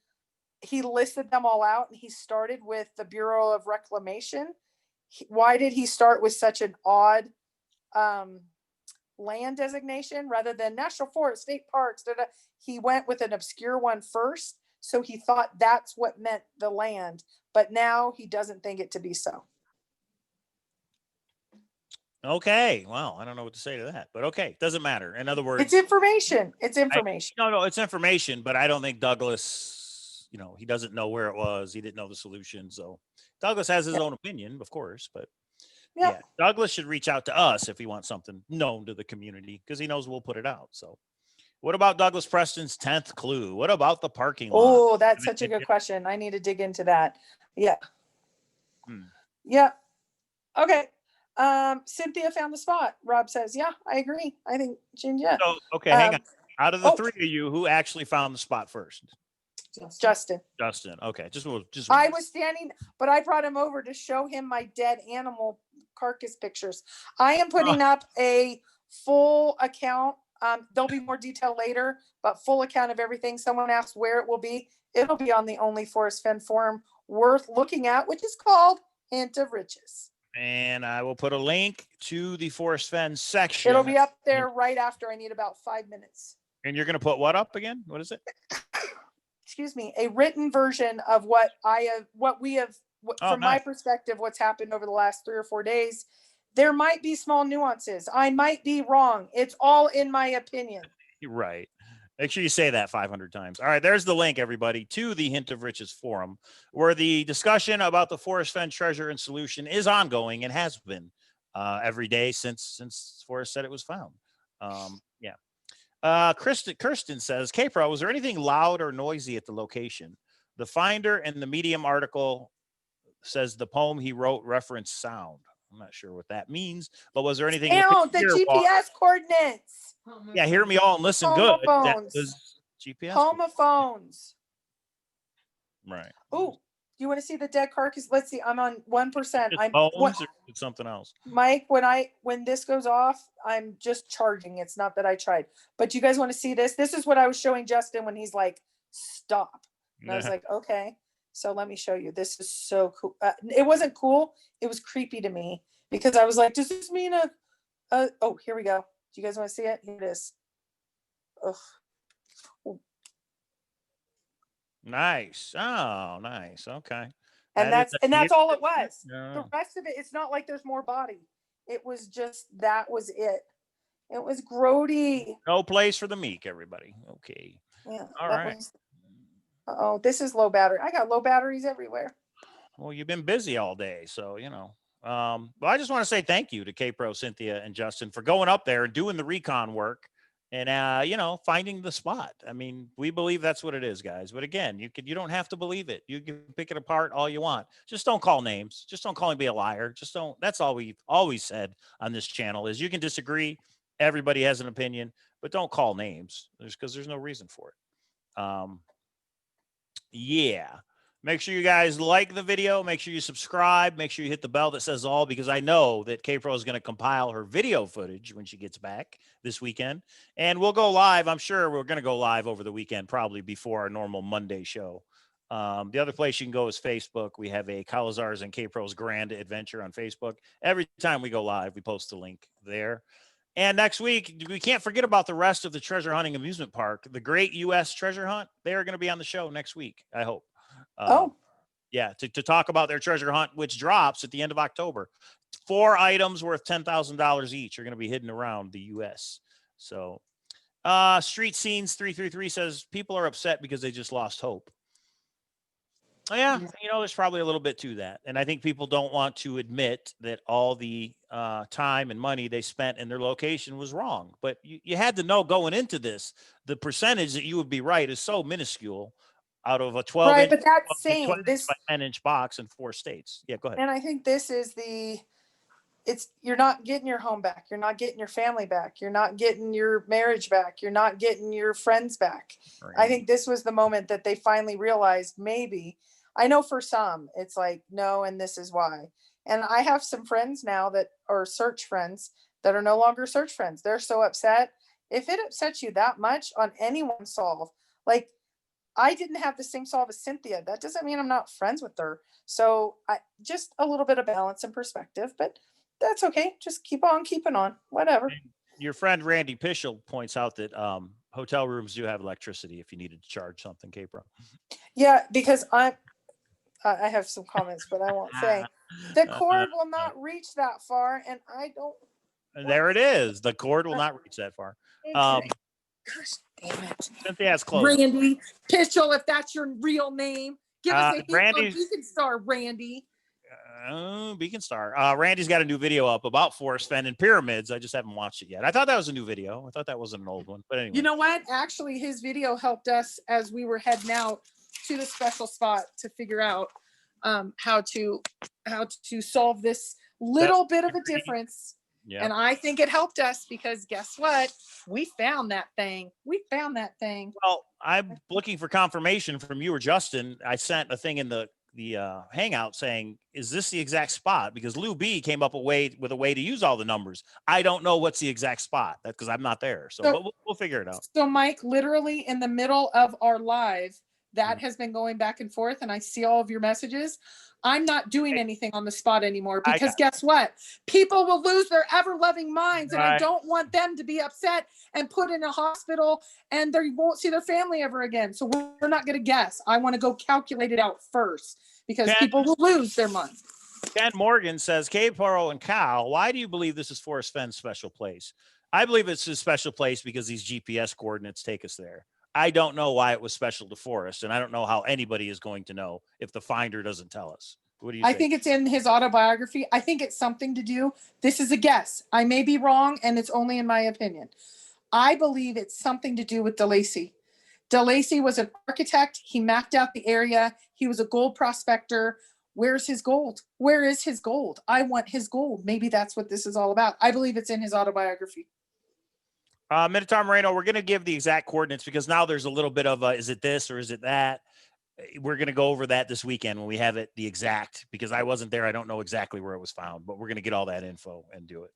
[SPEAKER 2] he listed them all out, and he started with the Bureau of Reclamation. Why did he start with such an odd land designation rather than national forest, state parks? He went with an obscure one first. So he thought that's what meant the land, but now he doesn't think it to be so.
[SPEAKER 3] Okay. Well, I don't know what to say to that, but okay. Doesn't matter. In other words,
[SPEAKER 2] it's information. It's information.
[SPEAKER 3] No, it's information, but I don't think Douglas, he doesn't know where it was. He didn't know the solution. So Douglas has his own opinion, of course, but yeah, Douglas should reach out to us if he wants something known to the community, because he knows we'll put it out. So what about Douglas Preston's 10th clue? What about the parking lot?
[SPEAKER 2] Oh, that's such a good question. I need to dig into that. Yeah. Yeah. Okay. Cynthia found the spot. Rob says, yeah, I agree. I think Ginger.
[SPEAKER 3] So, okay, hang on. Out of the three of you, who actually found the spot first?
[SPEAKER 2] Justin.
[SPEAKER 3] Okay. Just
[SPEAKER 2] I was standing, but I brought him over to show him my dead animal carcass pictures. I am putting up a full account. There'll be more detail later, but full account of everything. Someone asked where it will be. It'll be on the only Forrest Fenn forum worth looking at, which is called Hint of Riches.
[SPEAKER 3] And I will put a link to the Forrest Fenn section.
[SPEAKER 2] It'll be up there right after. I need about 5 minutes.
[SPEAKER 3] And you're going to put what up again? What is it?
[SPEAKER 2] Excuse me. A written version of what we have, from my perspective, what's happened over the last 3 or 4 days. There might be small nuances. I might be wrong. It's all in my opinion.
[SPEAKER 3] Right. Make sure you say that 500 times. All right. There's the link, everybody, to the Hint of Riches forum, where the discussion about the Forrest Fenn treasure and solution is ongoing and has been every day since Forrest said it was found. Kirsten says, K-Pro, was there anything loud or noisy at the location? The Finder and the Medium article says the poem he wrote referenced sound. I'm not sure what that means, but was there anything?
[SPEAKER 2] The GPS coordinates.
[SPEAKER 3] Yeah, hear me all and listen good. That was GPS.
[SPEAKER 2] Homophones.
[SPEAKER 3] Right.
[SPEAKER 2] Oh, you want to see the dead carcass? Let's see. I'm on 1%. I'm
[SPEAKER 3] or something else.
[SPEAKER 2] Mike, when this goes off, I'm just charging. It's not that I tried. But you guys want to see this? This is what I was showing Justin when he's like, stop. And I was like, okay. So let me show you. This is so cool. It wasn't cool. It was creepy to me because I was like, does this mean oh, here we go. Do you guys want to see it? Here it is. Ugh.
[SPEAKER 3] Nice. Oh, nice. Okay.
[SPEAKER 2] And that's all it was. The rest of it, it's not like there's more body. It was just, that was it. It was grody.
[SPEAKER 3] No place for the meek, everybody. Okay.
[SPEAKER 2] Yeah.
[SPEAKER 3] All right.
[SPEAKER 2] Oh, this is low battery. I got low batteries everywhere.
[SPEAKER 3] Well, you've been busy all day, so well, I just want to say thank you to K-Pro, Cynthia, and Justin for going up there and doing the recon work and finding the spot. I mean, we believe that's what it is, guys. But again, you don't have to believe it. You can pick it apart all you want. Just don't call names. Just don't call him be a liar. Just don't. That's all we've always said on this channel is you can disagree. Everybody has an opinion, but don't call names. Because there's no reason for it. Yeah. Make sure you guys like the video. Make sure you subscribe. Make sure you hit the bell that says all, because I know that K-Pro is going to compile her video footage when she gets back this weekend. And we'll go live. I'm sure we're going to go live over the weekend, probably before our normal Monday show. The other place you can go is Facebook. We have a Cowlazars and K-Pro's Grand Adventure on Facebook. Every time we go live, we post a link there. And next week, we can't forget about the rest of the treasure hunting amusement park, the Great U.S. Treasure Hunt. They are going to be on the show next week, I hope. Yeah, to talk about their treasure hunt, which drops at the end of October. 4 items worth $10,000 each are going to be hidden around the U.S. So, Street Scenes 333 says people are upset because they just lost hope. Yeah,
[SPEAKER 4] Yeah.
[SPEAKER 3] you know, there's probably a little bit to that. And I think people don't want to admit that all the time and money they spent in their location was wrong. But you had to know going into this, the percentage that you would be right is so minuscule out of a 12
[SPEAKER 2] Right,
[SPEAKER 3] inch,
[SPEAKER 2] but that's
[SPEAKER 3] 12
[SPEAKER 2] saying
[SPEAKER 3] inch
[SPEAKER 2] this,
[SPEAKER 3] by 10-inch box in 4 states. Yeah, go ahead.
[SPEAKER 2] and I think this is it's, you're not getting your home back. You're not getting your family back. You're not getting your marriage back. You're not getting your friends back. I think this was the moment that they finally realized, maybe, I know for some it's like, no, and this is why. And I have some friends now that are search friends that are no longer search friends. They're so upset. If it upsets you that much on anyone's solve, like, I didn't have the same solve as Cynthia. That doesn't mean I'm not friends with her. So I just a little bit of balance and perspective, but that's okay. Just keep on keeping on. Whatever.
[SPEAKER 3] Your friend Randy Pishel points out that hotel rooms do have electricity if you needed to charge something, Capro.
[SPEAKER 2] Yeah, because I have some comments, but I won't say. The cord will not reach that far, and I don't.
[SPEAKER 3] There it is. The cord will not reach that far.
[SPEAKER 2] Gosh damn it.
[SPEAKER 3] Cynthia's close.
[SPEAKER 2] Randy Pitchell, if that's your real name, give us a hint on
[SPEAKER 3] Randy's-
[SPEAKER 2] Beacon Star, Randy.
[SPEAKER 3] Beacon Star. Randy's got a new video up about Forrest Fenn and pyramids. I just haven't watched it yet. I thought that was a new video. I thought that wasn't an old one. But anyway.
[SPEAKER 2] You know what? Actually, his video helped us as we were heading out to the special spot to figure out how to solve this little bit of a difference.
[SPEAKER 3] Yeah.
[SPEAKER 2] And I think it helped us because guess what? We found that thing.
[SPEAKER 3] Well, I'm looking for confirmation from you or Justin. I sent a thing in the hangout saying, is this the exact spot? Because Lou B came up with a way to use all the numbers. I don't know what's the exact spot because I'm not there. So but we'll figure it out.
[SPEAKER 2] So Mike, literally in the middle of our live, that has been going back and forth, and I see all of your messages. I'm not doing anything on the spot anymore because guess what? People will lose their ever-loving minds, and I don't want them to be upset and put in a hospital, and they won't see their family ever again. So we're not going to guess. I want to go calculate it out first because people will lose their minds.
[SPEAKER 3] Ken Morgan says, Poro and Cal, why do you believe this is Forrest Fenn's special place? I believe it's his special place because these GPS coordinates take us there. I don't know why it was special to Forrest, and I don't know how anybody is going to know if the finder doesn't tell us. What do you think?
[SPEAKER 2] I think it's in his autobiography. I think it's something to do. This is a guess. I may be wrong, and it's only in my opinion. I believe it's something to do with DeLacy. DeLacy was an architect. He mapped out the area. He was a gold prospector. Where's his gold? Where is his gold? I want his gold. Maybe that's what this is all about. I believe it's in his autobiography.
[SPEAKER 3] Minotaur Moreno, we're going to give the exact coordinates because now there's a little bit of is it this or is it that? We're going to go over that this weekend when we have it the exact, because I wasn't there. I don't know exactly where it was found, but we're going to get all that info and do it.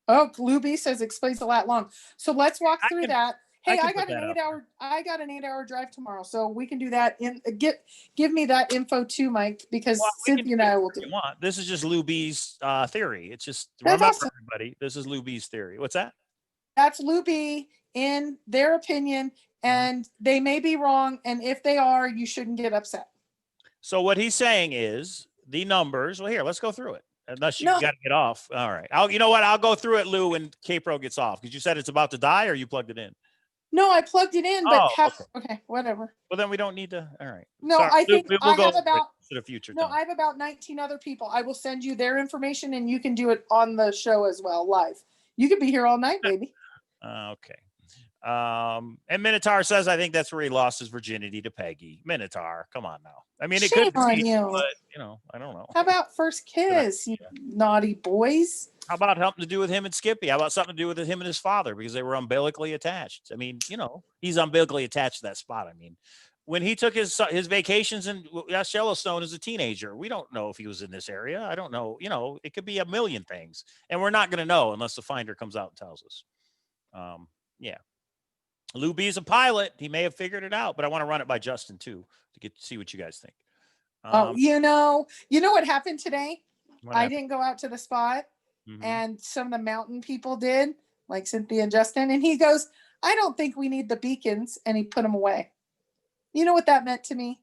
[SPEAKER 2] Luby says explains a lot long. So let's walk through that. Hey, I got an 8-hour drive tomorrow, so we can do that. Give me that info too, Mike, because Cynthia and I will do.
[SPEAKER 3] This is just Lou B's theory. It's just
[SPEAKER 2] That's
[SPEAKER 3] remember,
[SPEAKER 2] awesome.
[SPEAKER 3] everybody. This is Lou B's theory. What's that?
[SPEAKER 2] That's Lou B in their opinion, and they may be wrong. And if they are, you shouldn't get upset.
[SPEAKER 3] So what he's saying is the numbers. Well, here, let's go through it. Unless you got to get off. All right. You know what? I'll go through it, Lou, when K-Pro gets off, because you said it's about to die, or you plugged it in.
[SPEAKER 2] No, I plugged it in, but okay, whatever.
[SPEAKER 3] Well, then we don't need to. All right.
[SPEAKER 2] No,
[SPEAKER 3] sorry.
[SPEAKER 2] I think
[SPEAKER 3] we'll go
[SPEAKER 2] have about
[SPEAKER 3] to the future.
[SPEAKER 2] No,
[SPEAKER 3] time.
[SPEAKER 2] I have about 19 other people. I will send you their information, and you can do it on the show as well, live. You could be here all night, baby.
[SPEAKER 3] Okay. And Minotaur says, I think that's where he lost his virginity to Peggy. Minotaur, come on now. I mean, it could be, but I don't know.
[SPEAKER 2] How about first kiss, you naughty boys?
[SPEAKER 3] How about something to do with him and Skippy? How about something to do with him and his father, because they were umbilically attached? I mean, he's umbilically attached to that spot. I mean, when he took his vacations in Yellowstone as a teenager, we don't know if he was in this area. I don't know. It could be a million things, and we're not going to know unless the finder comes out and tells us. Yeah. Lou B is a pilot. He may have figured it out, but I want to run it by Justin too to see what you guys think.
[SPEAKER 2] You know what happened today? I didn't go out to the spot, and some of the mountain people did, like Cynthia and Justin. And he goes, "I don't think we need the beacons," and he put them away. You know what that meant to me?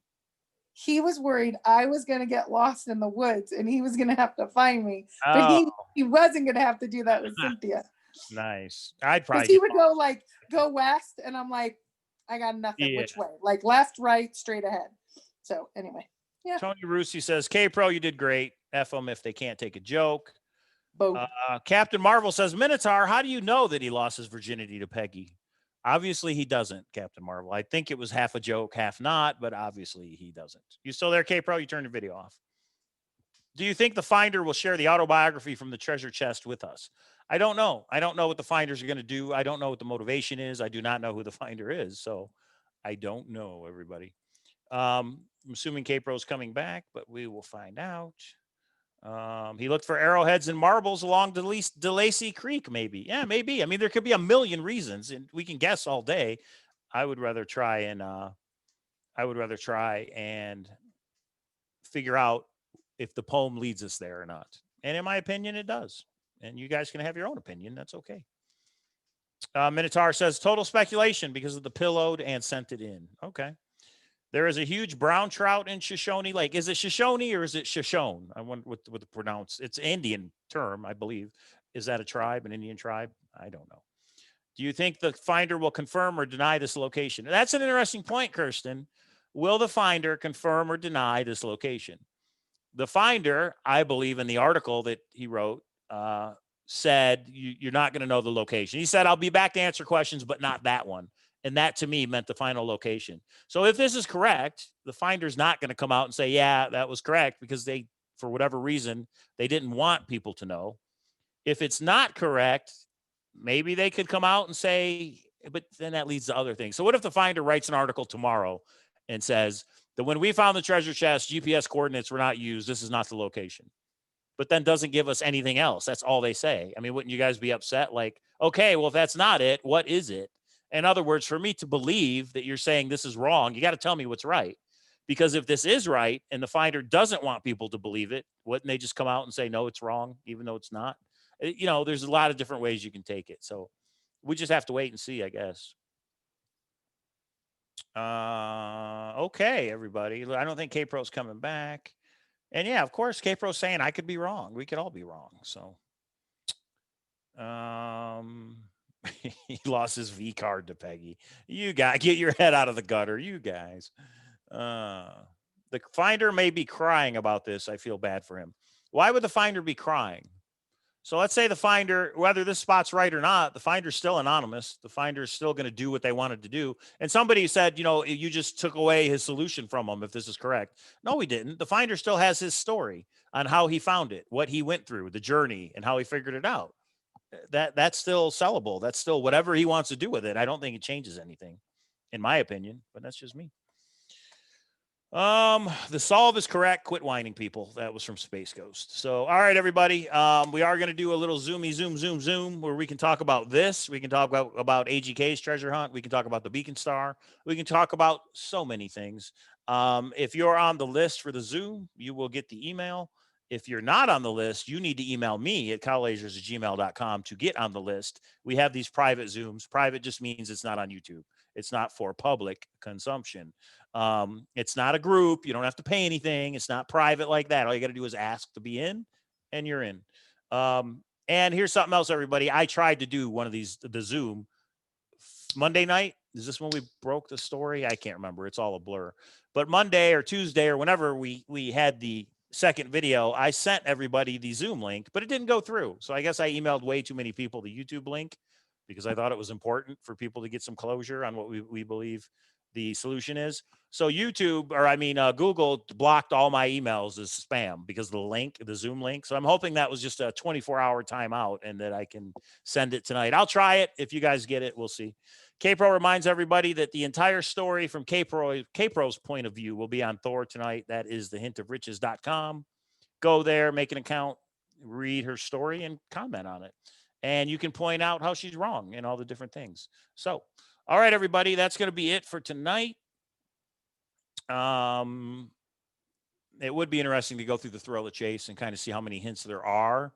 [SPEAKER 2] He was worried I was going to get lost in the woods, and he was going to have to find me. But he wasn't going to have to do that with Cynthia.
[SPEAKER 3] Nice. I'd probably.
[SPEAKER 2] He would go west, and I'm like, I got nothing.
[SPEAKER 3] Yeah.
[SPEAKER 2] Which way? Like left, right, straight ahead. So anyway, yeah.
[SPEAKER 3] Tony Russi says, K-Pro, you did great. F them if they can't take a joke.
[SPEAKER 2] Boom.
[SPEAKER 3] Captain Marvel says, Minotaur, how do you know that he lost his virginity to Peggy? Obviously, he doesn't, Captain Marvel. I think it was half a joke, half not, but obviously he doesn't. You still there, K-Pro? You turned your video off. Do you think the finder will share the autobiography from the treasure chest with us? I don't know. I don't know what the finders are going to do. I don't know what the motivation is. I do not know who the finder is. So I don't know, everybody. I'm assuming K-Pro's coming back, but we will find out. He looked for arrowheads and marbles along DeLacy Creek, maybe. Yeah, maybe. I mean, there could be a million reasons, and we can guess all day. I would rather try and figure out if the poem leads us there or not. And in my opinion, it does. And you guys can have your own opinion. That's okay. Minotaur says total speculation because of the pillowed and sent it in. Okay. There is a huge brown trout in Shoshone Lake. Is it Shoshone or is it Shoshone? I wonder what the pronounce. It's an Indian term, I believe. Is that a tribe, an Indian tribe? I don't know. Do you think the finder will confirm or deny this location? That's an interesting point, Kirsten. Will the finder confirm or deny this location? The finder, I believe in the article that he wrote, said you're not going to know the location. He said, I'll be back to answer questions, but not that one. And that to me meant the final location. So if this is correct, the finder's not going to come out and say, yeah, that was correct, because they, for whatever reason, they didn't want people to know. If it's not correct, maybe they could come out and say, but then that leads to other things. So what if the finder writes an article tomorrow and says that when we found the treasure chest, GPS coordinates were not used. This is not the location. But then doesn't give us anything else. That's all they say. I mean, wouldn't you guys be upset? Like, okay, well, if that's not it, what is it? In other words, for me to believe that you're saying this is wrong, you got to tell me what's right. Because if this is right and the finder doesn't want people to believe it, wouldn't they just come out and say, no, it's wrong, even though it's not? You know, there's a lot of different ways you can take it. So we just have to wait and see, I guess. Okay, everybody. I don't think K-Pro's coming back. And yeah, of course, K-Pro's saying I could be wrong. We could all be wrong. So he lost his V card to Peggy. You guys, get your head out of the gutter, you guys. The finder may be crying about this. I feel bad for him. Why would the finder be crying? So let's say the finder, whether this spot's right or not, the finder's still anonymous. The finder is still going to do what they wanted to do. And somebody said, you know, you just took away his solution from him, if this is correct. No, we didn't. The finder still has his story on how he found it, what he went through, the journey, and how he figured it out. That's still sellable. That's still whatever he wants to do with it. I don't think it changes anything, in my opinion, but that's just me. The solve is correct. Quit whining, people. That was from Space Ghost. So, all right, everybody. We are going to do a little zoom, where we can talk about this. We can talk about AGK's treasure hunt. We can talk about the Beacon Star. We can talk about so many things. If you're on the list for the Zoom, you will get the email. If you're not on the list, you need to email me at cowlazars@gmail.com to get on the list. We have these private Zooms. Private just means it's not on YouTube. It's not for public consumption. It's not a group. You don't have to pay anything. It's not private like that. All you got to do is ask to be in, and you're in. And here's something else, everybody. I tried to do one of these, the Zoom Monday night. Is this when we broke the story? I can't remember. It's all a blur. But Monday or Tuesday or whenever we had the second video, I sent everybody the Zoom link, but it didn't go through. So I guess I emailed way too many people the YouTube link, because I thought it was important for people to get some closure on what we believe the solution is. So Google blocked all my emails as spam because of the link, the Zoom link. So I'm hoping that was just a 24-hour timeout and that I can send it tonight. I'll try it. If you guys get it, we'll see. K-Pro reminds everybody that the entire story from K-Pro's point of view will be on Thor tonight. That is thehintofriches.com. Go there, make an account, read her story, and comment on it. And you can point out how she's wrong and all the different things. So, all right, everybody, that's going to be it for tonight. It would be interesting to go through the Thrill of the Chase and kind of see how many hints there are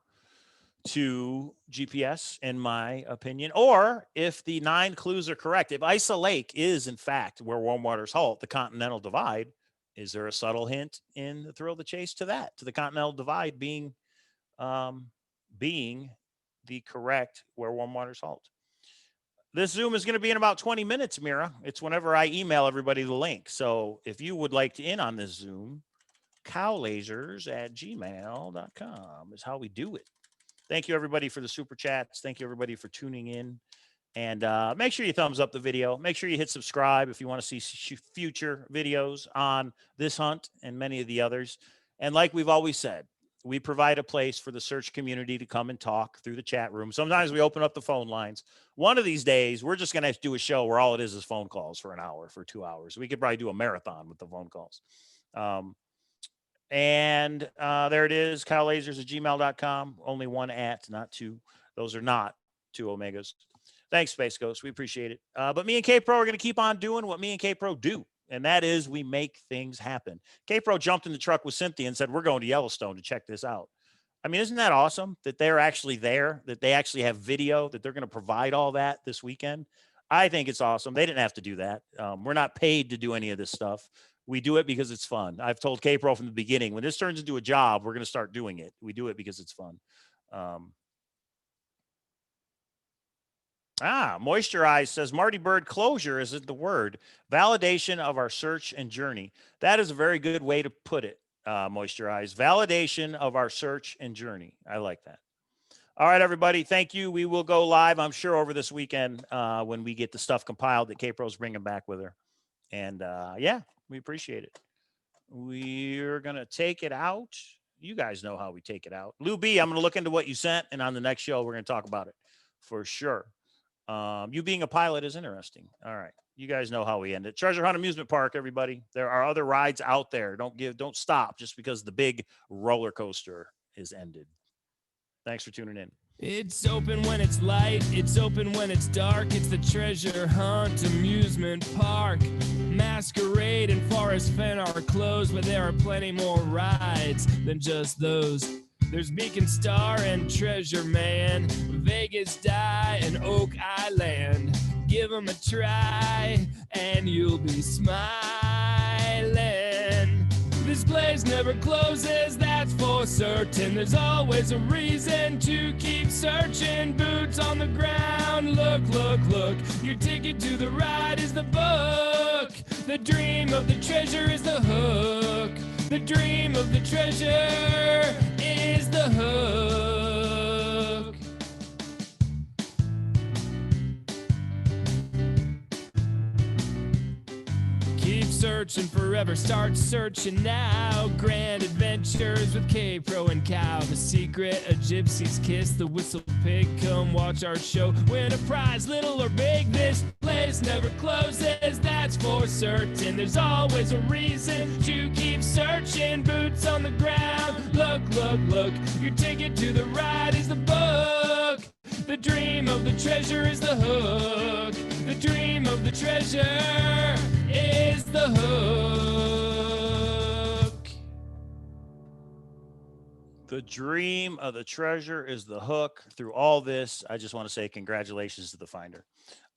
[SPEAKER 3] to GPS, in my opinion, or if the 9 clues are correct. If Isa Lake is, in fact, where warm waters halt, the Continental Divide, is there a subtle hint in the Thrill of the Chase to that, to the Continental Divide being the correct where warm waters halt? This Zoom is going to be in about 20 minutes, Mira. It's whenever I email everybody the link. So if you would like to in on this Zoom, cowlazars@gmail.com is how we do it. Thank you, everybody, for the super chats. Thank you, everybody, for tuning in. And make sure you thumbs up the video. Make sure you hit subscribe if you want to see future videos on this hunt and many of the others. And like we've always said, we provide a place for the search community to come and talk through the chat room. Sometimes we open up the phone lines. One of these days, we're just going to have to do a show where all it is phone calls for an hour, for 2 hours. We could probably do a marathon with the phone calls. And there it is, cowlazars@gmail.com. Only one at, not two. Those are not two Omegas. Thanks, Space Ghost. We appreciate it. But me and K-Pro are going to keep on doing what me and K-Pro do, and that is we make things happen. K-Pro jumped in the truck with Cynthia and said, we're going to Yellowstone to check this out. I mean, isn't that awesome that they're actually there, that they actually have video, that they're going to provide all that this weekend? I think it's awesome. They didn't have to do that. We're not paid to do any of this stuff. We do it because it's fun. I've told K-Pro from the beginning, when this turns into a job, we're going to start doing it. We do it because it's fun. Moisturize says Marty Bird, closure isn't the word. Validation of our search and journey. That is a very good way to put it, Moisturize. Validation of our search and journey. I like that. All right, everybody. Thank you. We will go live, I'm sure, over this weekend when we get the stuff compiled that K-Pro's bringing back with her. And yeah, we appreciate it. We're going to take it out. You guys know how we take it out. Lou B, I'm going to look into what you sent, and on the next show, we're going to talk about it for sure. You being a pilot is interesting. All right. You guys know how we end it. Treasure Hunt Amusement Park, everybody. There are other rides out there. Don't stop just because the big roller coaster is ended. Thanks for tuning in.
[SPEAKER 1] It's open when it's light, it's open when it's dark. It's the Treasure Hunt Amusement Park. Masquerade and Forrest Fenn are closed, but there are plenty more rides than just those. There's Beacon Star and Treasure Man, Vegas Die and Oak Island. Give them a try and you'll be smiling. This place never closes, that's for certain. There's always a reason to keep searching. Boots on the ground, look, look, look. Your ticket to the ride is the book. The dream of the treasure is the hook. The dream of the treasure is the hook. Keep searching forever, start searching now. Grand adventures with K-Pro and Cow. The secret, a gypsy's kiss, the whistle pig. Come watch our show, win a prize, little or big. This place never closes, that's for certain. There's always a reason to keep searching. Boots on the ground, look, look, look. Your ticket to the ride is the book. The dream of the treasure is the hook. The dream of the treasure is the hook.
[SPEAKER 3] The dream of the treasure is the hook. Through all this, I just want to say congratulations to the finder.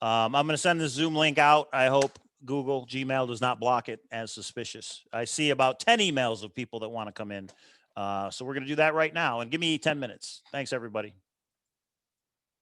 [SPEAKER 3] I'm going to send this Zoom link out. I hope Google, Gmail does not block it as suspicious. I see about 10 emails of people that want to come in. So we're going to do that right now. And give me 10 minutes. Thanks, everybody.